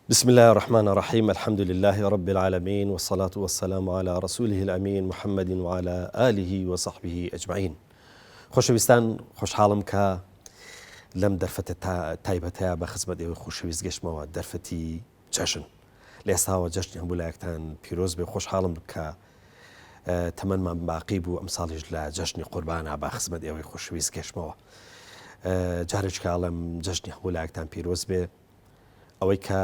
بسم الله الرحمن الرحيم. الحمد لله رب العالمين، والصلاة والسلام على رسوله الأمين محمد وعلى آله وصحبه أجمعين. خۆشەویستان، خۆشحاڵم کە لەم دەرفەتە تایبەتەیە بە خزمەت ئێوەی خۆشەویست گەشتمەوە دەرفەتی جەژن. لە ئێستاوە جەژنی هەموو لایەکتان پیرۆز بێ. خۆشحاڵم کە تەمەنمان باقی بوو ئەم ساڵیش لە جەژنی قوربانە بە خزمەت ئێوەی خۆشەویست گەشتمەوە. جارێک کاڵم جەژنی هەموو لایەکتان پیرۆز بێ. ئەوەی کە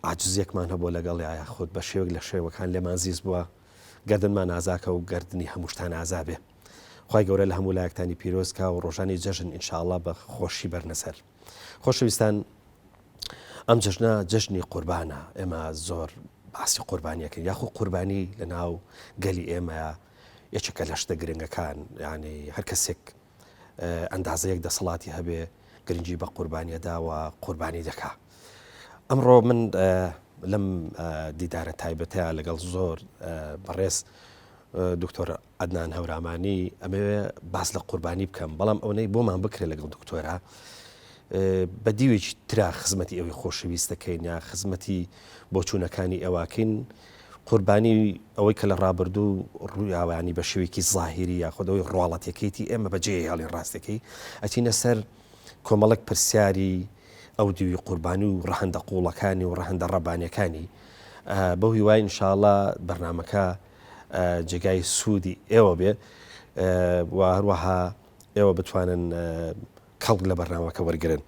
عاجزیەکمان هەبوو لەگەڵ یاخود بە شێوەک لە شێوەکان لێمان زیز بووە، گەردنمان ئازاکە و گردنی هەمووشتان ئازابێ. خی گەورە لە هەموو لایەکتانی پیرۆزکە و ڕۆژانی جەژن ئینشاءڵڵا بە خۆشی بەرنەسەر. خۆشەویستان، ئەم جەژنە جەژنی قوربانە. ئێمە زۆر باسی قوربانیەکەین، یاخود قوربانی لە ناو گەلی ئێمە یەکێکە لە شتە گرنگەکان. یعنی هەر کەسێک ئەندازەیەک دەسەڵاتی هەبێ گرنگی بە قوربانیەداوە قوربانی دەکا. ئەمڕۆ من لەم دیدارە تایبەتەیە لەگەڵ زۆر بەڕێز دکتۆر عەدنان هەورامانی ئەمەوێ باس لە قوربانی بکەم، بەڵام ئەوەی بۆمان بکرێت لەگەڵ دکتۆرە بە دیوێکی ترا خزمەتی ئەوەی خۆشەویست دەکەین یا خزمەتی بۆ چوونەکانی ئێواکەین. قوربانی ئەوەی کە لە ڕابردوو ڕوویاوانی بە شێوەیەکی زاهیری یاخودەوەی ڕواڵەتەکەیتی ئێمە بەجێ هێڵی ڕاستەکەی ئەچینە سەر کۆمەڵک پرسیاری ئەو دیوی قوربانی و ڕەهەندە قوڵەکانی و ڕەهەندە ڕەبانیەکانی. بەو هیوای ئینشاءڵڵا بەرنامەکە جێگای سوودی ئێوە بێ و هەروەها ئێوە بتوانن کەڵک لە بەرنامەکە وەرگرن.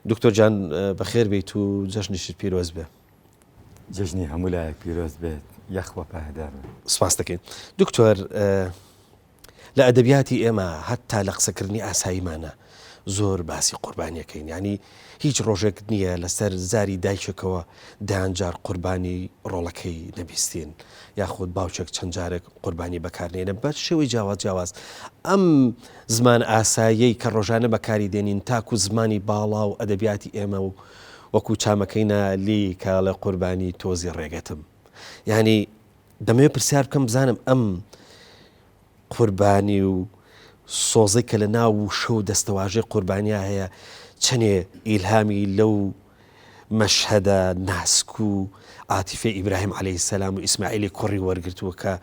دکتۆر جان بەخێر بیت و جەژنیشت پیرۆز بێ. جەژنی هەموو لایەک پیرۆز بێت، یەخوە پایدار بێت. سپاس دەکەین. دکتۆر، لە ئەدەبیاتی ئێمە هەتا لە قسەکردنی ئاساییمانە زۆر باسی قوربانیەکەین. ینی هیچ ڕۆژێک نییە لەسەر زاری دایکێکەوە دایانجار قوربانی ڕۆڵەکەی نەبیستین، یاخود باوچێک چەند جارێک قوربانی بەکارنێنە بە شێوەی جیاواز. ئەم زمان ئاساییەی کە ڕۆژانە بەکاری دێنین تاکو زمانی باڵا و ئەدەبیاتی ئێمە و وەکو چامەکەینە لی کە لە قوربانی تۆزی ڕێگەتم. ینی دەمەوێت پرسیار بکەم بزانم ئەم قوربانی و سۆزەی کە لە ناو شەو دەستەواژەی قوربانیا هەیە چەندێ ئیلهامی لەو مەشهەدە ناسک و عاتیفە ئیبراهیم عەلەیهی سەلام و ئیسماعیلی کوڕی وەرگرتووە کە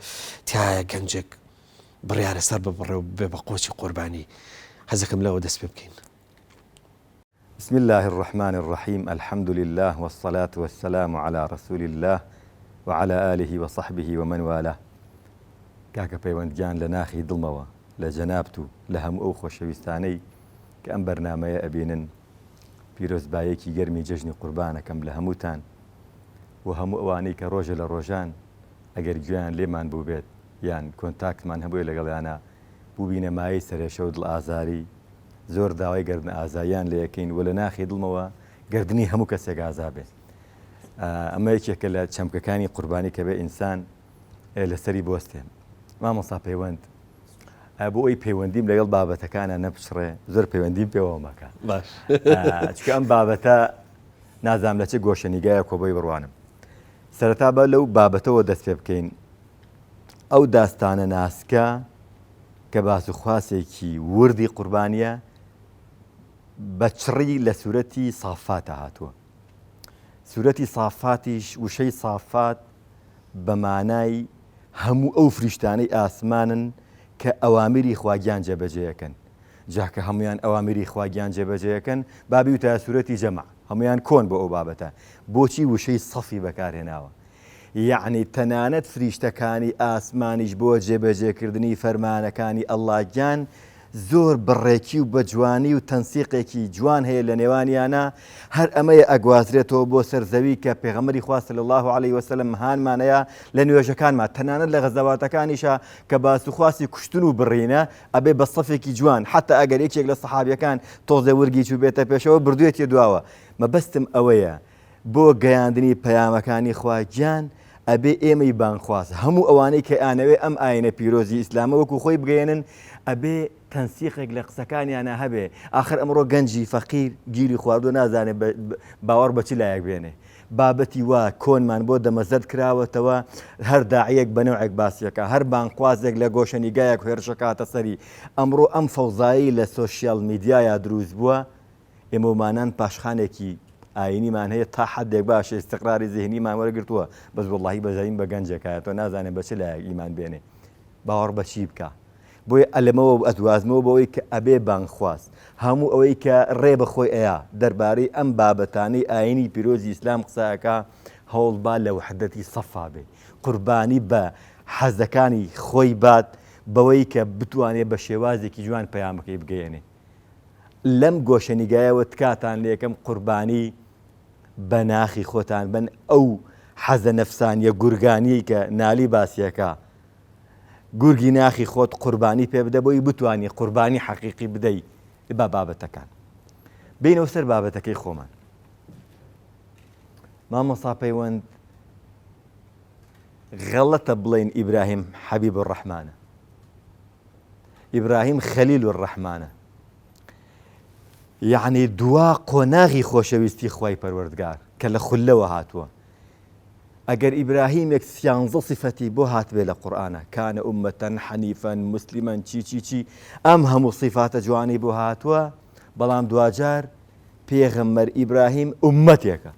تایە گەنجێک بڕیارە سەر ببڕێ و بێ بە قۆچی قوربانی. حەزەکەم لەوە دەست پێ بکەین. بسم الله الرحمن الرحيم. الحمد لله والصلاة والسلام على رسول الله وعلى آله وصحبه ومن والاه. کاکە پەیوەندیان لە ناخی دڵمەوە لە جەنابت و لە هەموو ئەو خۆشەویستانەی کە ئەم بەرنامەیە ئەبینن پیرۆزبایەکی گەرمی جەژنی قوربانەکەم لە هەمووتان و هەموو ئەوانەی کە ڕۆژە لە ڕۆژان ئەگەر گوێیان لێمان بوو بێت یان کۆنتاکتمان هەبووی لەگەڵیانە بووبینە مایەی سەرێشە و دڵ ئازاری، زۆر داوای گەردن ئازاییان لە یەکەین و لە ناخی دڵمەوە گردنی هەموو کەسێک ئازا بێت. ئەمە یەکێکە لە چەمکەکانی قوربانی کە بێ ئینسان لەسەری بۆستێن. مامۆستا پەیوەند بۆ ئەوی پەیوەندیم لەگەڵ بابەتەکانە نەپشڕێ، زۆر پەیوەندیم پێوە مەکە. باش. چکە ئەم بابەتە نازام لە چه گۆشەنیگایە کۆبەی بڕوانم. سەرەتا بە لەو بابەتەوە دەست پێ بکەین. ئەو داستانە ناسکە کە باسوخواسێکی وردی قوربانیە بە چڕی لە سوورەتی سافاتە هاتووە. سوورەتی سافاتیش وشەی سافات بە مانای هەموو ئەو فریشتانەی ئاسمانن کە ئەوامیری خواگیان جێبەجێیەکەن. جاکە هەمویان ئەوامیری خواگیان جێبەجێیەکەن بابی وتە سوورەتی جەمع، هەمویان کۆن بۆ ئەو بابەتە. بۆچی وشەی سەفی بەکارهێناوە؟ یعنی تەنانەت فریشتەکانی ئاسمانیش بۆ جێبەجێکردنی فەرمانەکانی ئەڵڵاگیان زۆر بڕێکی و بە جوانی و تەنسیقێکی جوان هەیە لە نێوانیانە. هەر ئەمەیە ئەگوازرێتەوە بۆ سەرزەوی کە پێغەمبەری خوا صلی الله علیه وسلم هانمانەیە لە نوێژەکانمان، تەنانەت لە غەزەواتەکانیشە کە باسوخواسی کوشتن و بڕینە ئەبێ بە سەفێکی جوان، حتا ئەگەر یەکێک لە سەحابیەکان تۆزێ وەرگی چوو بێتە پێشەوە بردوێتی دواوە. مەبەستم ئەوەیە بۆ گەیاندنی پەیامەکانی خواگیان ئەبێ ئێمەی بانخواست هەموو ئەوانەی کە ئانەوێ ئەم ئاینە پیرۆزی ئیسلامە وەکو خۆی بگەێنن ئەبێ تەنسیقێک لە قسەکانیانە هەبێ. آخر ئەمڕۆ گەنجی فەقیر گیری خواردو نازانێت باوەڕ بەچی لایەک بێنێ. بابەتی وا کۆنمان بۆ دەمەزەد کراوەتەوە، هەر داعیەک بەنەوعێک باسیەکە، هەر بانخوازێک لە گۆشەنیگایەک هێرشەکاتە سەری. ئەمڕۆ ئەم فەوزایی لە سۆشیال میدیایە دروست بووە، ئێمە ومانان پاشخانێکی ئاینیمان هەیە تا حدێک باشە استقراری ذهنیمان وەرەگرتووە بەس وەڵڵاهی بەزەین بە گەنجێکایە تۆ نازانێت بە چ لایەک ئیمان بێنێ باوەڕ بە چی بکە بۆیە ئەلەمەوە ئەدوازمەوە بەوەی کە ئەبێ بانخواست هەموو ئەوەی کە ڕێ بەخۆی ئەیە دەربارەی ئەم بابەتانەی ئاینی پیرۆزی ئیسلام قسایەکە هەوڵبا لە وحدەتی سەفا بێ قوربانی بە حەزەکانی خۆی بات بەوەی کە بتوانێت بە شێوازێکی جوان پەیامەکەی بگەیەنێ لەم گۆشەنیگایەوە تکاتان لە یەکەم قوربانی بە ناخی خۆتان بن ئەو حەزە نەفسانیە گورگانی کە نالی باسیەکە گورگی ناخی خۆت قوربانی پێ بدە بۆی بتوانی قوربانی حەقیقی بدەیت با بابەتەکان بینەوە سەر بابەتەکەی خۆمان مامۆستا پەیوەند غەڵەتە بڵێن ئیبراهیم حەبیب الرەحمانە ئیبراهیم خەلیل الرەحمانە یعنی دوا قۆناغی خۆشەویستی خوای پەروەردگار کە لە خولەوە هاتووە ئەگەر ئیبراهیمێک 11 صفەتی بۆ هاتبێ لە قورئانە کانە ئومەتەن حەنیفەن موسلیمەن چی ئەم هەموو صفاتە جوانی بۆ هاتووە بەڵام دوجار پێغەمبەر ئیبراهیم ئومەتێکە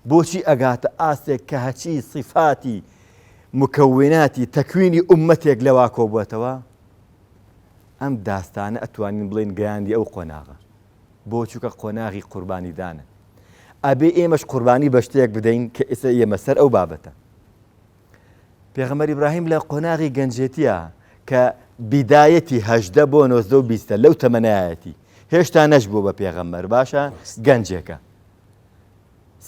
بۆچی ئەگاتە ئاستێک کە هەچی صفاتی مکەوناتی تەکوینی ئومەتێک لەوا کۆبووەتەوە ئەم داستانە ئەتوانین بڵێن گەیاندی ئەو قۆناغە بۆ چووکە قۆناغی قوربانیدانە ئەبێ ئێمەش قوربانی بە شتێک بدەین کە ئێستا ئێمە سەر ئەو بابەتە پێغەمبەر ئیبراهیم لە قۆناغی گەنجێتیە کە بیدایەتی 18 بۆ 19 لەو تەمەنایەتی هێشتا نەشبوو بە پێغەمبەر باشە گەنجێکە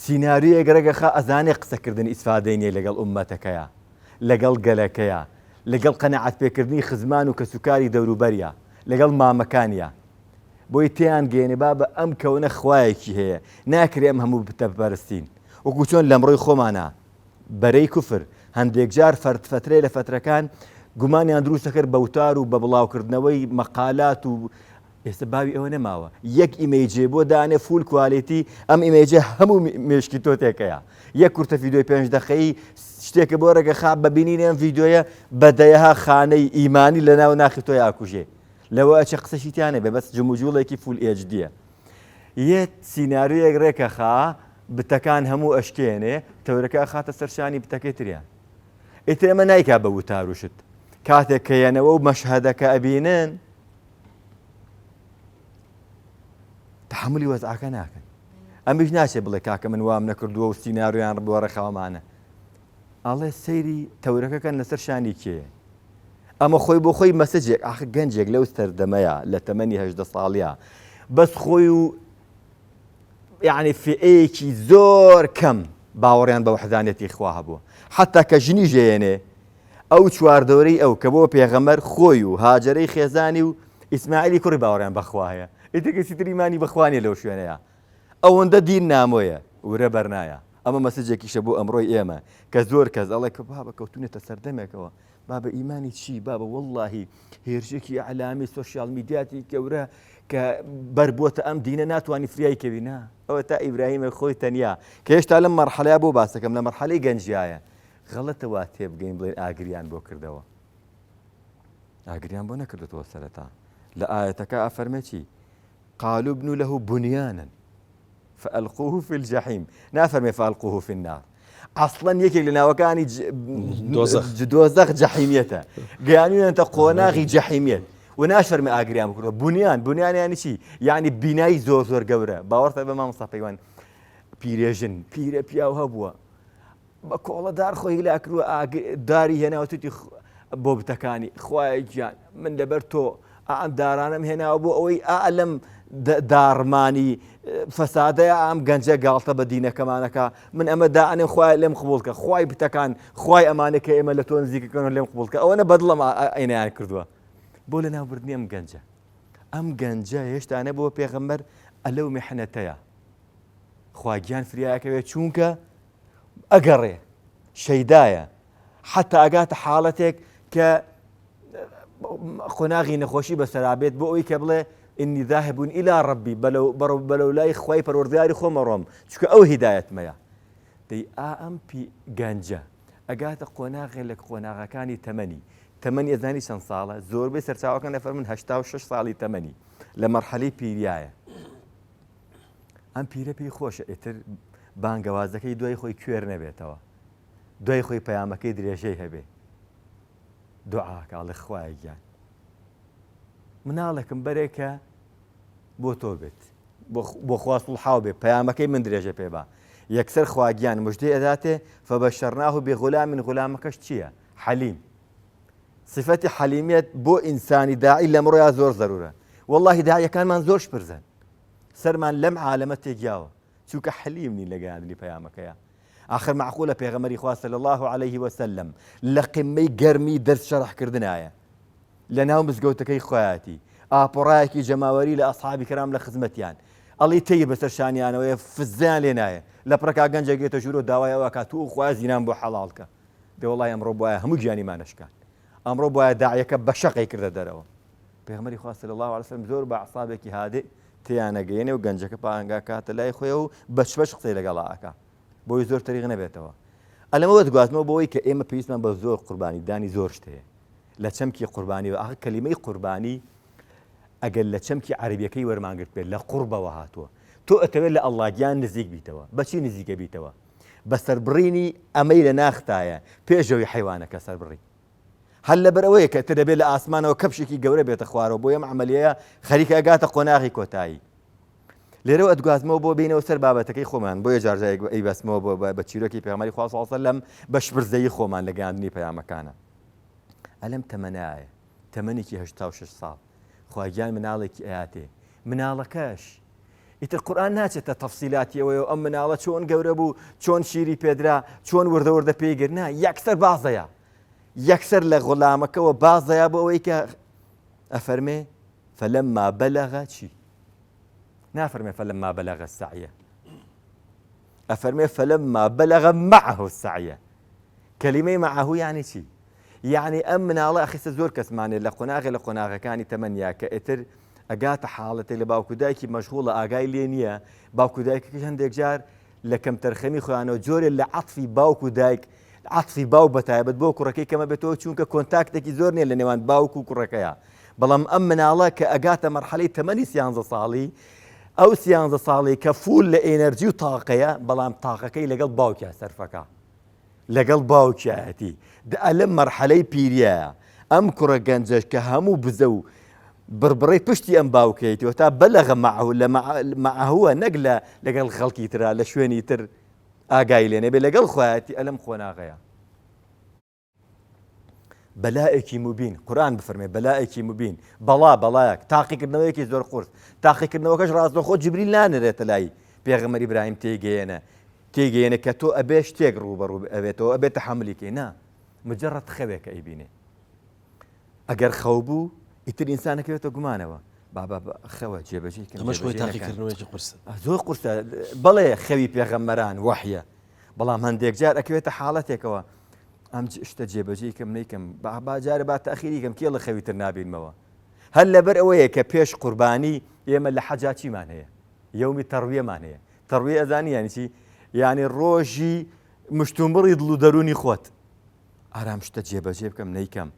سیناریۆیەک ڕێگەخا ئەزانێ قسەکردن ئیسفادەینێ لەگەڵ ئومەتەکەیە لەگەڵ گەلەکەیە لەگەڵ قەنەعەت پێکردنی خزمان و کەسوکاری دەوروبەریە لەگەڵ مامەکانیە بۆی تیان گەێنێ با بە ئەم کەونە خوایەکی هەیە ناکرێ ئەم هەموو بتەپەرستین وەکو چۆن لەمڕۆی خۆمانە بەرەی کوفر هەندێک جار فترێ لە فترەکان گومانیان دروستە کرد بە وتار و بە بڵاوکردنەوەی مەقالات و ئێستا باوی ئەوە نەماوە یەک ئیمەیجێ بۆ دانێ فول کوالیتی ئەم ئیمەیجە هەموو مێشکی تۆ تێکەیە یەک کورتە ڤیدۆی 5 دقەیەی شتێکە بۆ ڕێگەخا ببینین ئەم ڤیدۆیە بەدەیەها خانەی ئیمانی لە ناو ناخی تۆی ئاکوژێ لەوە ئەچە قسەشیتیانە بێ بەس جموجوڵێکی فول ئێچدیە یەک سیناریۆیەک ڕێکەخا بتەکان هەموو ئەشکێنێ تەورەکە خاتە سەرشانی بتەکەی تریان ئیتر ئەمە نایکا بە وتاروشت کاتێک کەیەنەوە و مەشهەدەکە ئەبینن تحملی وەزعەکە ناکەن ئەمیش ناچێ بڵێ کاکە من وام نەکردووە و سیناریۆیان بۆ ڕێخەوەمانە ئاڵێ سەیری تەورەکەکە لەسەر شانی کێیە ئەمە خۆی بۆ خۆی مەسەجێک ئاخ گەنجێک لەو سەردەمەیە لە تەمەنی 18 ساڵیە بەس خۆی و یعنی فئەیەکی زۆر کەم باوەڕیان بە وحدانەتی خوا هەبووە حتا کە ژنی ژێنێ ئەو چواردەوەرەی ئەو کە بۆ پێغەمبەر خۆی و هاجرەی خێزانی و ئیسماعیلی کوڕی باوەڕیان بەخوا هەیە ئیترکەسی تریمانی بەخوانێ لەو شوێنەیە ئەوەندە دین نامۆیە ورە بەرنایە ئەمە مەسەجێکیشە بۆ ئەمڕۆی ئێمە کە زۆر کەس ئەڵێ کە بابە کەوتونێتە سەردەمێکەوە بابە ئیمانی چی بابە وەڵڵاهی هێرشێکی عەلامی سۆشیال میدیاتی گەورە کە بەربووەتە ئەم دینە ناتوانانی فریای کەوینا ئەوە تا ئیبراهیمە خۆی تەنیا کە هێشتا لەم مەرحەلەیە بۆ باسەکەم لە مەرحەلەی گەنجایە غەڵەتەوە تێبگەین بڵێن ئاگریان بۆ کردەوە ئاگریان بۆ نەکردێتەوە سەرەتا لە ئاەتەکە ئەفەرمێ چی قالوا ابنوا له بنيانا فألقوه في الجحيم نافرمي فألقوه في النار أصلا يكي لنا وكاني دوزخ جحيميته قيانين أنت قوناغي جحيميت وناشر من أقريام بنيان يعني شي يعني بناي زور قورة باورت بما مصطفى بيريجن بياو هبوا بكولا دار خوي لا أكرو داري هنا وتتي بوبتكاني خواي جان من دبرتو ئەم دارانم هێناوە بۆ ئەوەی ئەلم دارمانی فەسادەیە ئەم گەنجە گاڵتە بە دینەکەمانەکە من ئەمە دائنێم خوای لێم قبوڵکە خوای بتەکان خوای ئەمانەکە ئێمە لە تۆ نزیکەکەن لێم قبوڵکە ئەوەنە بەدڵم ئەینیان کردووە بۆ لە ناوبردنی ئەم گەنجە هێشتانە بۆ پێغەمبەر ئەلەو میحنەتەیە خواگیان فریایەکەوێت چونکە ئەگەڕێ شەیدایە حتا ئەگاتە حاڵەتێک کە قۆناغی نەخۆشی بەسەرابێت بۆ ئەوی کە بڵێ ئینی ذاهبون إلى ربی بەلەو لای خوای پەروەردگاری خۆمە ڕۆم چونکە ئەو هیدایەتمەیە دەی ئەم گەنجە ئەگاتە قۆناغێ لە قۆناغەکانی تەمەنی ئەزانی چەند ساڵە زۆربەی سەرچاوەکان دەفەرمن 86 ساڵی تەمەنی لە مەرحەلەی پیریایە ئەم پیرە پێی خۆشە ئیتر بانگەوازەکەی دوای خۆی کوێر نەبێتەوە، دوای خۆی پەیامەکەی درێژەی هەبێ، دوعاکاڵی خوای گیان مناڵێکم بەرێکە بۆ تۆ بێت بۆ خواست و حاو بێ پەیامەکەی من درێژە پێ بە یەکسەر خواگیان مژدەی ئەداتێ فبەشەرناه بغلام غلامەکەش چییە؟ حەلیم. صفەتی حەلیمیەت بۆ ئینسانی داعی لەمڕۆیا زۆر زەرورە. واللهی داعیەکانمان زۆر شپرزن، سەرمان لەم عالەمە تێگیاوە چونکە حەلیم نین لە گەیاندنی پەیامەکەیە. آخر معقولە پێغەمبەری خوا صلی الله عليه وسلم لە قمەی گەرمی دەست شەڕحکردنایە لە ناو مزگەوتەکەی خۆیاتی ئاپۆڕایەکی جەماوەری لە ئەسحابی کەرام لە خزمەتیان ئەڵی تێی بەسەر شانیانەوەی فزیان لێ نایە لە پڕکا گەنجێکێتە ژوور و داوای ئەوە کات و خوا زینان بۆ حەڵاڵکە دێ وەڵای ئەمڕۆ بۆیە هەموو گیانیمانەشکان ئەمڕۆ بۆیە داعیەکە بە شەقی کردە دەرەوە. پێغەمبەری خوا صلی الله عليه وسلم زۆر بە عەسابێکی هادێ تیانەگەیەنێ و گەنجەکە پاهەنگا کاتە لای خۆی و بەچ قسەی لەگەڵاکە بۆی زۆر تەریق نەبێتەوە. ئەلەمەوە دەگوازمەوە بۆەوەی کە ئێمە پێویستمان بە زۆر قوربانی دانی زۆر شتەیە لە چەمکی قوربانی و ئاخر کەلیمەی قوربانی ئەگەر لە چەمکی عەربیەکەی وەرمانگرت بێت لە قوربەوە هاتووە تۆ ئەتەوێت لە ئەڵڵاگیان نزیک بیتەوە بەچی نزیکە بیتەوە بە سەربڕینی ئەمەی لە ناختایە پێشەوەی حیوانەکە سەربڕی هەر لەبەرەوەیە کە تە دەبێت لە ئاسمانەوە کەپشێکی گەورە بێتە خوارەوە بۆ ئەم عەمەلیەیە خەریکە ئەگاتە قۆناغی کۆتایی. لێرەوە ئەدگوازمەوە بۆ بینەوە سەر بابەتەکەی خۆمان بۆیە جارجایەک ئەی بەسمەوە بە چیرۆکی پێغەمبەری خوا صلی الله علیه وسلم بە شپرزەیی خۆمان لە گەیاندنی پەیامەکانە. ئەلەم تەمەنایە تەمەنێکی 86 ساڵ خواگیان مناڵێکی ئەیاتێ مناڵەکەش ئیتر قورئان ناچێتە تەفسیلاتیەوەی ئەم مناڵە چۆن گەورە بوو چۆن شیری پێدرا چۆن وردە پێیگرنا یەکسەر بازەیە یەکسەر لە غولامەکەەوە بازەیە بۆ ئەوەی کە ئەفەرمێ فەلەمما بەلەغە چی نافرمي فلما بلغ السعي أفرمي فلما بلغ معه السعي كلمة معه يعني شي يعني أمنا الله أخي سزور كسماني لقناغ كاني تمنيا كإتر أجات حالتي لباوكو دايكي مشغولة أجاي لينيا باوكو دايك هندك جار لكم ترخمي خوانو جوري اللي عطفي باوكو دايك عطفي باو بتاعي بدبوكو ركي كما بتوه شونك كونتاكتك زورني اللي نوان باوكو كركيا بلام أمنا الله كأجات مرحلة 8 سيانز صالي ئەو سیانزە ساڵی کە فول لە ئێنەرجی و تاقەیە بەڵام تاقەکەی لەگەڵ باوکیە سەرفەکە لەگەڵ باوکیەتی لەم مەرحەلەی پیریایە ئەم کوڕە گەنجەش کە هەموو بزە و بربڕی پشتی ئەم باوکەیەتەوە تا بەلەغە مەعەهوە نەک لەگەڵ خەڵکی ترا لە شوێنی تر ئاگای لێنێ بێ لەگەڵ خۆیەتی ئەلەم خۆناغەیە بەلایەکی مبین قورئان بفەرمێ بەلایەکی مبین بەڵایەک تاقیکردنەوەیەکی زۆر قورس تاقیکردنەوەکەش ڕاستەوخۆ جبریل نانێرێتە لای پێغەمبەر ئیبراهیم تێگەیەنە کە تۆ ئەبێ شتێک ڕوبەڕوو ئەبێتەوە ئەبێتە حەملیکەی نا مجرد خەوێکە ئەیبینێ ئەگەر خەو بوو ئیتر ئینسانەکەوێتە گومانەوە بابا خەوە جێبەجێ ئەمەش خۆی تاقیکردنەوەیەکی قورسە زۆر قورسە بەڵێ خەوی پێغەمبەران وەحیە بەڵام هەندێک جار ئەکەوێتە حاڵەتێکەوە ئەم شتە جێبەجێ کەم نیکەم باجارە با تەخیریکەم کێڵە خەویتر نابینمەوە هەر لەبەر ئەوەیە کە پێش قوربانی ئێمە لە حەجا چیمان هەیە یەومی تەڕویەمان هەیە تەڕویە ئەزانی یانی چی یعنی ڕۆژی مشتومبڕی دڵ و دەرونی خۆت ئارام شتە جێبەجێ بکەم نەیکەم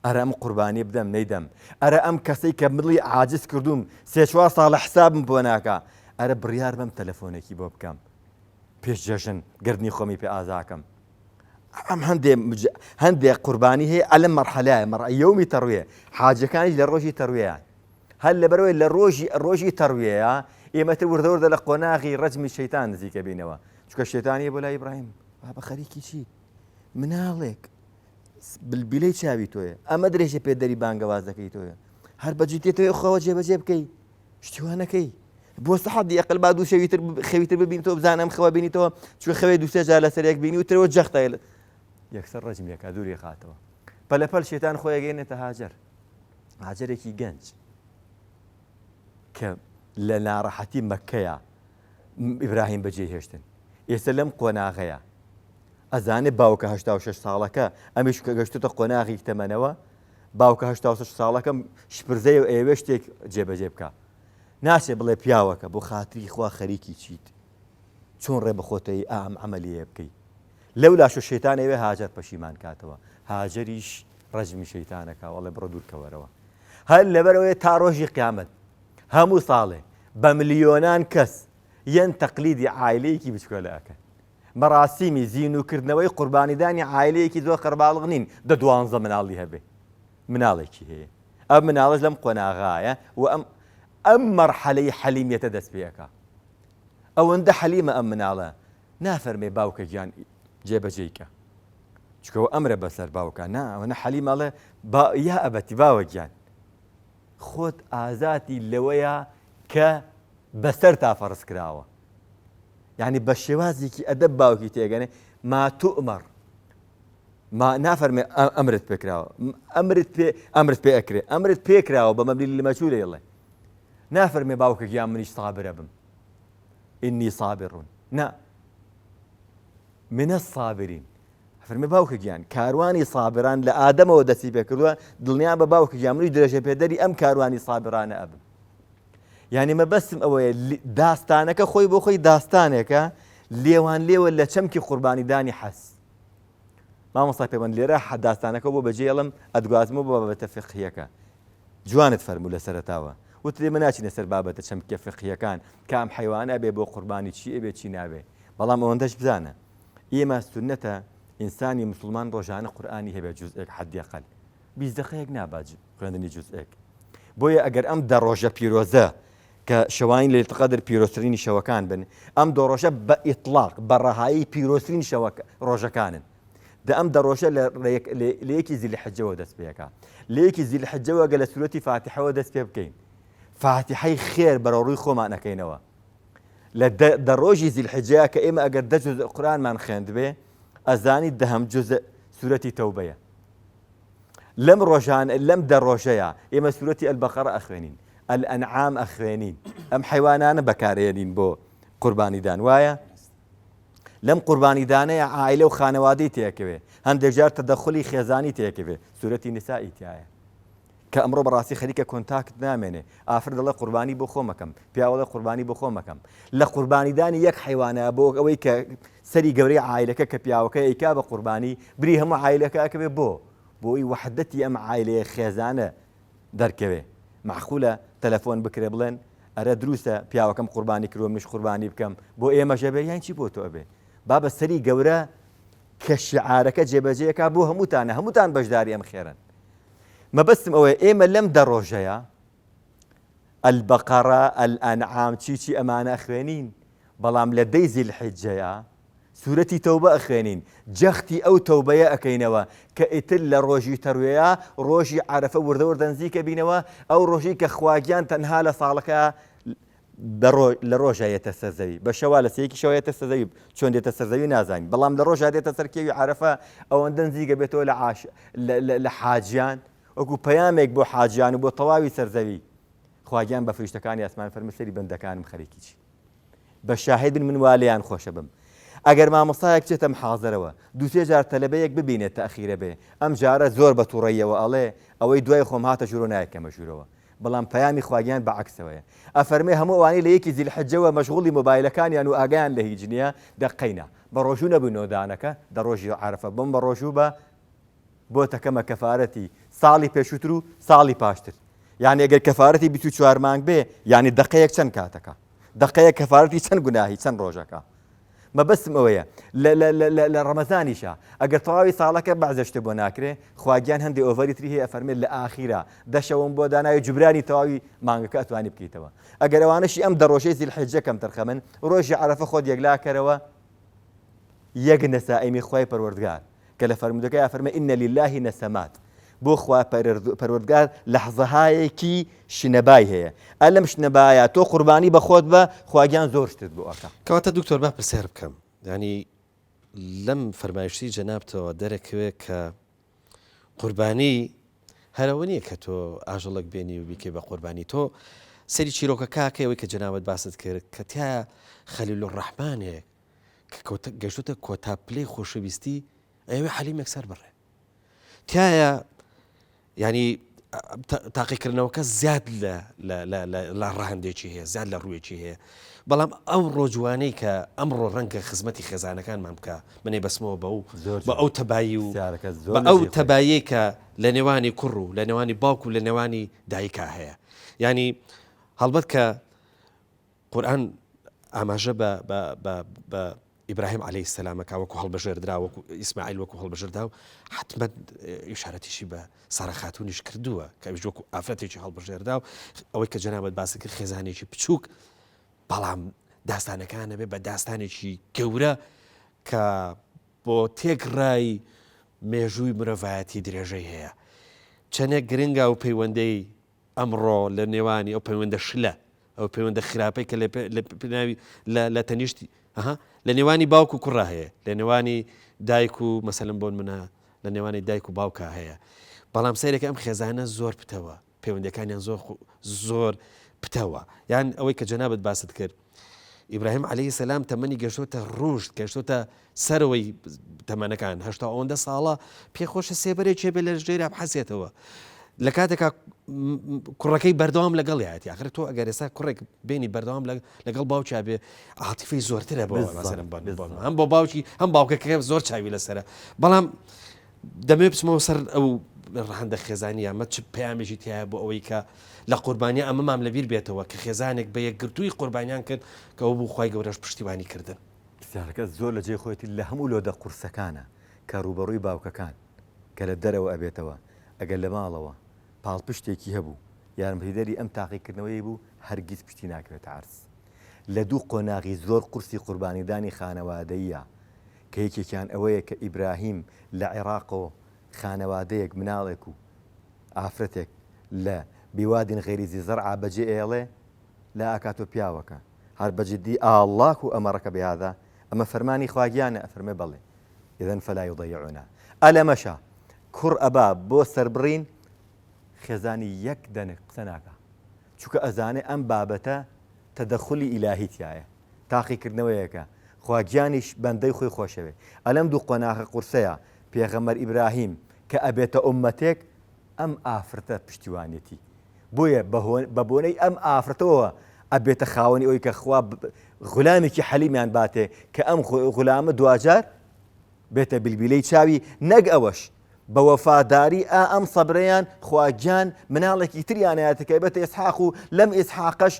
ئەرە ئەم قوربانی بدەم نەیدەم ئەرە ئەم کەسەی کە مڵی عاجز کردوم 3-4 ساڵە حسابم بۆ ناکە ئەرە بڕیار بەم تەلەفۆنێکی بۆ بکەم پێش جەژن گردنی خۆمی پێ ئازاکەم ئەم هەندێک قوربانی هەیە ئەلەم مەرحەلایە یەومی تەڕویە حاجەکانی لە ڕۆژی تەڕویەیان هەر لەبەرەوەی لە ڕۆژی تەڕویەیە ئێمەتر وردە لە قۆناغی ڕەجمی شەیتان نزیکە بینەوە چونکە شێتانیە بۆ لای ئیبراهیم بابە خەریکی چی مناڵێک بلبیلەی چاوی تۆیە ئەمە درێژە پێدەری بانگەوازەکەی تۆیە هەر بەجێ تێتەوەی خۆوە جێبەجێ بکەی شتیوانەکەی بۆ سەحەدی ئەقل با دوو خەویتر ببینیتەوە بزانم خەوە بینیتەوە چوە خەوێ دوو سێ جار لەسەرێک بینی و ترەوە جەختە یەکسەر ڕەجمیەکە دووری خاتەوە پەلەپەل شێتان خۆی ئەگەێنێتە هاجرێکی گەنج کە لە ناڕەحەتی مەککەیە ئیبراهیم بەجێ هێشتن ئێستا لەم قۆناغەیە ئەزانێ باوکە 86 ساڵەکە ئەمیش کە گەشتوتە قۆناغی تەمەنەوە باوکە 86 ساڵەکەم شپرزەی و ئێوە شتێک جێبەجێ بکە ناچێ بڵێ پیاوەکە بۆ خاتری خوا خەریکی چیت چۆن ڕێ بەخۆتەی ئام عەمەلیە بکەی لەولاش شەیتان ئەوێ هاجر پەشیمان کاتەوە هاجریش ڕەجمی شەیتانەکە وەڵێ بڕۆ دوورکەوەرەوە هەر لەبەرەوەی تا ڕۆژی قیامەت هەموو ساڵێ بە ملیۆنان کەس یەن تەقلیدی عایلەیەکی بچکۆلەکە مەراسیمی زیینوکردنەوەی قوربانیدانی عایلەیەکی زۆر قەرباڵغ نین دە 12 مناڵی هەبێ مناڵێکی هەیە ئەم مناڵش لەم قۆناغایە و ئەم مەرحەلەی حەلیمیەتە دەست پێەکە ئەوەندە حەلیمە ئەم مناڵە نافەرمێ باوکە گیان جێبەجێیکە چکەوە ئەمرە بەسەر باوکە نا ئەوەنە حەلیمەڵێ یا ئەبەتی باوە گیان خۆت ئازاتی لەوەیە کە بەسەر تا فەرز کراوە یعنی بە شێوازێکی ئەدەب باوکی تێگەنێ ما توئمەر ما نافەرمێ ئەمرت پێکراوە ئەمرت پێ ئەکرێ ئەمرت پێکراوە بە مەبنی لمەجهولە یڵێ نافەرمێ باوکە گیان منیش سابرە بم ئینی سابڕون نا منە الصابرین فەرمێ باوکە گیان کاروانی سابران لە ئادەمەوە دەستی پێ کردووە دڵنیا بە باوکە گیان منیش درێژە پێدەری ئەم کاروانی سابرانە ئەبم یعنی مەبەستم ئەوەیە داستانەکە خۆی بۆ خۆی داستانێکە لێوان لێوە لە چەمکی قوربانیدانی حەس مامۆستا پەیوەند لێرە داستانەکە بۆ بەجێڵم ئەدگوازمەوە بۆ بابەتە فقهیەکە جوانت فەرموو لە سەرەتاوە وترێ من ناچینە سەر بابەتە چەمکە فقهیەکان کام حیوانە بێ بۆ قوربانی چی ئەبێ چی نابێ بەڵام ئەوەندەش بزانە ئێمە سونەتە ئینسانی مسلمان ڕۆژانە قورئانی هەبێ جوزئێک حەدیەقەل 20 دقەیەک نابات خوێندنی جوزئێک بۆیە ئەگەر ئەم دە ڕۆژە پیرۆزە کە شەوانی لەیلتە قەدر پیرۆزترینی شەوەکان بن ئەم دۆ ڕۆژە بە ئیطلاق بە ڕەهایی پیرۆزترین ڕۆژەکانن دا ئەم دە ڕۆژە لە یەکی زیلحەجەوە دەست پێەکە لە یەکی زیلحەجەوە گە لە سورەتی فاتحەوە دەست پێ بکەین فاتحەی خێر بەڕۆڕووی خۆمان ئەەکەینەوە لە دە ڕۆژی زیلحەجەیە کە ئێمە ئەگەر دە جوزء قورئانمان خوێند بێ ئەزانی دەهەم جوزء سورەتی تەوبەیە لەم ڕۆژان لەم دە ڕۆژەیە ئێمە سورەتی ئەلبەقەرە ئەخوێنین الأنعام ئەخوێنین ئەم حیوانانە بەکارێنین بۆ قوربانیدان وایە لەم قوربانیدانەیە عائیلە و خانەوادەی تێکەوێ هەندێک جار تەدەخلی خێزانی تێکەوێ سورەتی نیسائی تایە کە ئەمڕۆ بەڕاستی خەریکە کۆنتاکت نامێنێ ئافر دەڵێ قوربانی بۆ خۆمەکەم پیاوەڵێ قوربانی بۆ خۆمەکەم لە قوربانیدانی یەک حیوانە بۆ ئەوەی کە سەری گەورەی عائیلەکە کە پیاوەکە ئەیکا بە قوربانی بری هەموو عائیلەکە ئەکەوێ بۆی وحدەتی ئەم عائیلەیە خێزانە دەرکەوێ معقولە تەلەفۆن بکرێ بڵێن ئەرە دروستە پیاوەکەم قوربانی کردووە منیش قوربانی بکەم بۆ ئێمەژە بێ یان چی بۆ تۆ ئەبێ با بە سەری گەورە کە شعارەکە جێبەجێیەکە بۆ هەمووتان بەشداری ئەم خێرن مەبەستم ئەوەیە ئێمە لەم دە ڕۆژەیە البەقەرە الئەنعام چی ئەمانە خوێنین بەڵام لە دەی زیلحیجەیە سورەتی تەوبە ئەخوێنین جەختی ئەو تەوبەیە ئەەکەینەوە کە ئیتر لە ڕۆژی تەروێیە ڕۆژی عەرەفە وردە نزیکە بینەوە ئەو ڕۆژی کە خواگیان تەنها لە ساڵەکە لە ڕۆژە دێتە سەرزەوی بە شەوا لە سەیەکی شەوە دێتە سەرزەوی چۆن دێتە سەرزەوی نازانین بەڵام لە ڕۆژە دێتە سەرکێوی عەرەفە ئەوەندە نزیکە بێتەوە لە حاجیان وەکو پەیامێک بۆ حاجیان و بۆ تەواوی سەرزەوی خواگیان بە فریشتەکانی ئاسمان فەرمووی سەری بەندەکانم خەریکی چی بە شاهید بن من وا لێیان خۆشە بم ئەگەر مامۆستایەک چێتە محازەرەوە دوو-سێ جار تەلەبەیەک ببینێت تەخیرە بێ ئەم جارە زۆر بە تووڕەیەوە ئەڵێ ئەوەی دوای خۆم هاتە ژوورۆ نایەکەمە ژوورەوە بەڵام پەیامی خواگیان بەعەکسەوەیە ئەفەرمێ هەموو ئەوانەی لە یەکی زیلحەجەوە مەشغوڵی مۆبایلەکانیان و ئاگایان لە هیچ نییە دەقەینە بە ڕۆژوو نەبووی نۆدانەکە دە ڕۆژی عەرەفە بم بە ڕۆژوو بە بۆ تەکەمە کەفارەتی ساڵی پێشووتر و ساڵی پاشتر یعنی ئەگەر کەفارەتی 24 مانگ بێ یعنی دقەیەک چەند کاتەکە دقەیەک کەفارەتی چەند گوناهی چەند ڕۆژەکە مەبەستم ئەوەیە لە ڕەمەزانیشە ئەگەر تەواوی ساڵەکە بەعزەشتە بۆ ناکرێ خواگیان هەندێک ئۆڤەری تری هەیە ئەفەرمێت لە ئاخیرە دەشەوم بۆ داناوی جوبرانی تەواوی مانگەکە ئەتوانی بکەیتەوە ئەگەر ئەوانەشی ئەم دە ڕۆژەی زیلحیجە کەم تەرخەمن ڕۆژی عەرەفە خۆت یەکلاکەرەوە یەک نەسائیمی خوای پەروەردگار کە لە فەرمودەکەی ئەفەرمێ ئین لله نەسەمات بۆ خوا پەروەردگار لەحظەهایەکی شنەبای هەیە ئەلەم شنەبایە تۆ قوربانی بە خۆت بە خواگیان زۆر شتت بۆ ئەکا کەواتە دکتۆر با پرسیار بکەم ینی لەم فەرمایشتی جەنابتەوە دەرەکەوێت کە قوربانی هەرەوە نییە کە تۆ ئاژەڵک بێنی و بیکەی بە قوربانی تۆ سەری چیرۆکە کاکەوەی کە جەنابەت باست کرد کە تیا خەلیل الرەحمانێک کە گەشتوتە کۆتاپلەی خۆشەویستی ئەوێ حەلیمێک سەر بڕێ تایە ینی تاقیکردنەوەکە زیاد لە ڕاهەندێکی هەیە زیاد لە ڕوویەکی هەیە بەڵام ئەو ڕۆژوانەی کە ئەمڕۆ ڕەنگە خزمەتی خێزانەکانمان بکە منێ بەسمەوە بە ئەو تەبایی و بە ئەو تەبایی کە لە نێوانی کوڕ و لە نێوانی باوک و لە نێوانی دایکا هەیە ینی هەڵبەت کە قورئان ئاماژە بە ئیبراهیم عەلەیهی سەلامەکە وەکو هەڵبژێردرا وەکو ئیسماعیل وەکو هەڵبژێردا و حتممە ئیشارەتیشی بە سارە خاتونیش کردووە کە ئەویش وەکو ئافرەتێکی هەڵبژێردا و ئەوەی کە جەنابەت باسی کرد خێزانێکی بچووک بەڵام داستانەکانە بێ بە داستانێکی گەورە کە بۆ تێکڕای مێژووی مرۆڤایەتی درێژەی هەیە چەندێک گرنگە و پەیوەندەی ئەمڕۆ لە نێوانی ئەو پەیوەندە شلە ئەو پەیوەندە خراپەی کە لە تەنیشتی لە نێوانی باوک و کوڕە هەیە لە نێوانی دایک و مەسەلەن بۆن منە لە نێوانی دایک و باوکە هەیە بەڵام سەیرەکە ئەم خێزانە زۆر پتەوە پەیوەندەکانیان زۆر پتەوە یان ئەوەی کە جەنابەت باست کرد ئیبراهیم عەلەیهی سەلام تەمەنی گەشتۆتە ڕوشت گەشتۆتە سەرەوەی تەمەنەکان هەشتا ئەوەندە ساڵە پێخۆشە سێبەرێک بێ لە ژێرا بحەسێتەوە لە کاتێکا کوڕەکەی بەردەوام لەگەڵ یاتی ئاخر تۆ ئەگەر ئێستا کوڕێک بینی بەردەوام لەگەڵ باوکیا بێ عاتیفەی زۆرترە بۆ هەم بۆ باوکی هەم باوکەکە زۆر چاوی لەسرە بەڵام دەمێ بچمەوە سەر ئەو ڕەهەندە خێزانی ئەمە چ پەیامێکی تایە بۆ ئەوەی کە لە قوربانی ئەمەمان لەبیر بێتەوە کە خێزانێک بە یەکگرتووی قوربانیان کرد کە ئەو بوو خوای گەورەش پشتیوانی کردن پرسیارەکە زۆر لە جێ خۆیەتی لە هەموو لۆدە قورسەکانە کە ڕوبەڕووی باوکەکان کە لە دەرەوە ئەبێتەوە ئەگەر لە ماڵەوە پاڵپشتێکی هەبوو یارمەتیدەری ئەم تاقیکردنەوەی بوو هەرگیز پشتی ناکرێت عرس لە دوو قۆناغی زۆر قورسی قوربانیدانی خانەوادەیە کە یەکێکیان ئەوەیە کە ئیبراهیم لە عێراقەوە خانەوادەیەک مناڵێک و ئافرەتێک لە بیوادین غێری زیزەرعا بەجێ ئێڵێ لا ئاکاتۆ پیاوەکە هەر بەجددی ئاڵڵاک و ئەمەڕەکە بێهادا ئەمە فەرمانی خواگیانە ئەفەرمێ بەڵێ ئیذەن فەلا یوضەیعونا ئەلەمەشە کوڕ ئەبا بۆ سەربڕین خێزانی یەک دەنێک قسە ناکە چونکە ئەزانێ ئەم بابەتە تەدەخولی ئیلاهی تایە تاقیکردنەوەیەکە خواگیانیش بەندەی خۆی خۆشەوێ ئەلەم دوو قۆناغە قورسەیە پێغەمبەر ئیبراهیم کە ئەبێتە ئومەتێک ئەم ئافرەتە پشتیوانێتی بۆیە بە بۆنەی ئەم ئافرەتەوە ئەبێتە خاوەنی ئەوەی کە خوا غولامێکی حەلیمیان باتێ کە ئەم غولامە دوجار بێتە بیلبیلەی چاوی نەک ئەوەش بە وەفاداری ئەم سەبرەیان خواگیان مناڵێکی تریانەیەتەکە بێتە ئیسحاق و لەم ئیسحاقەش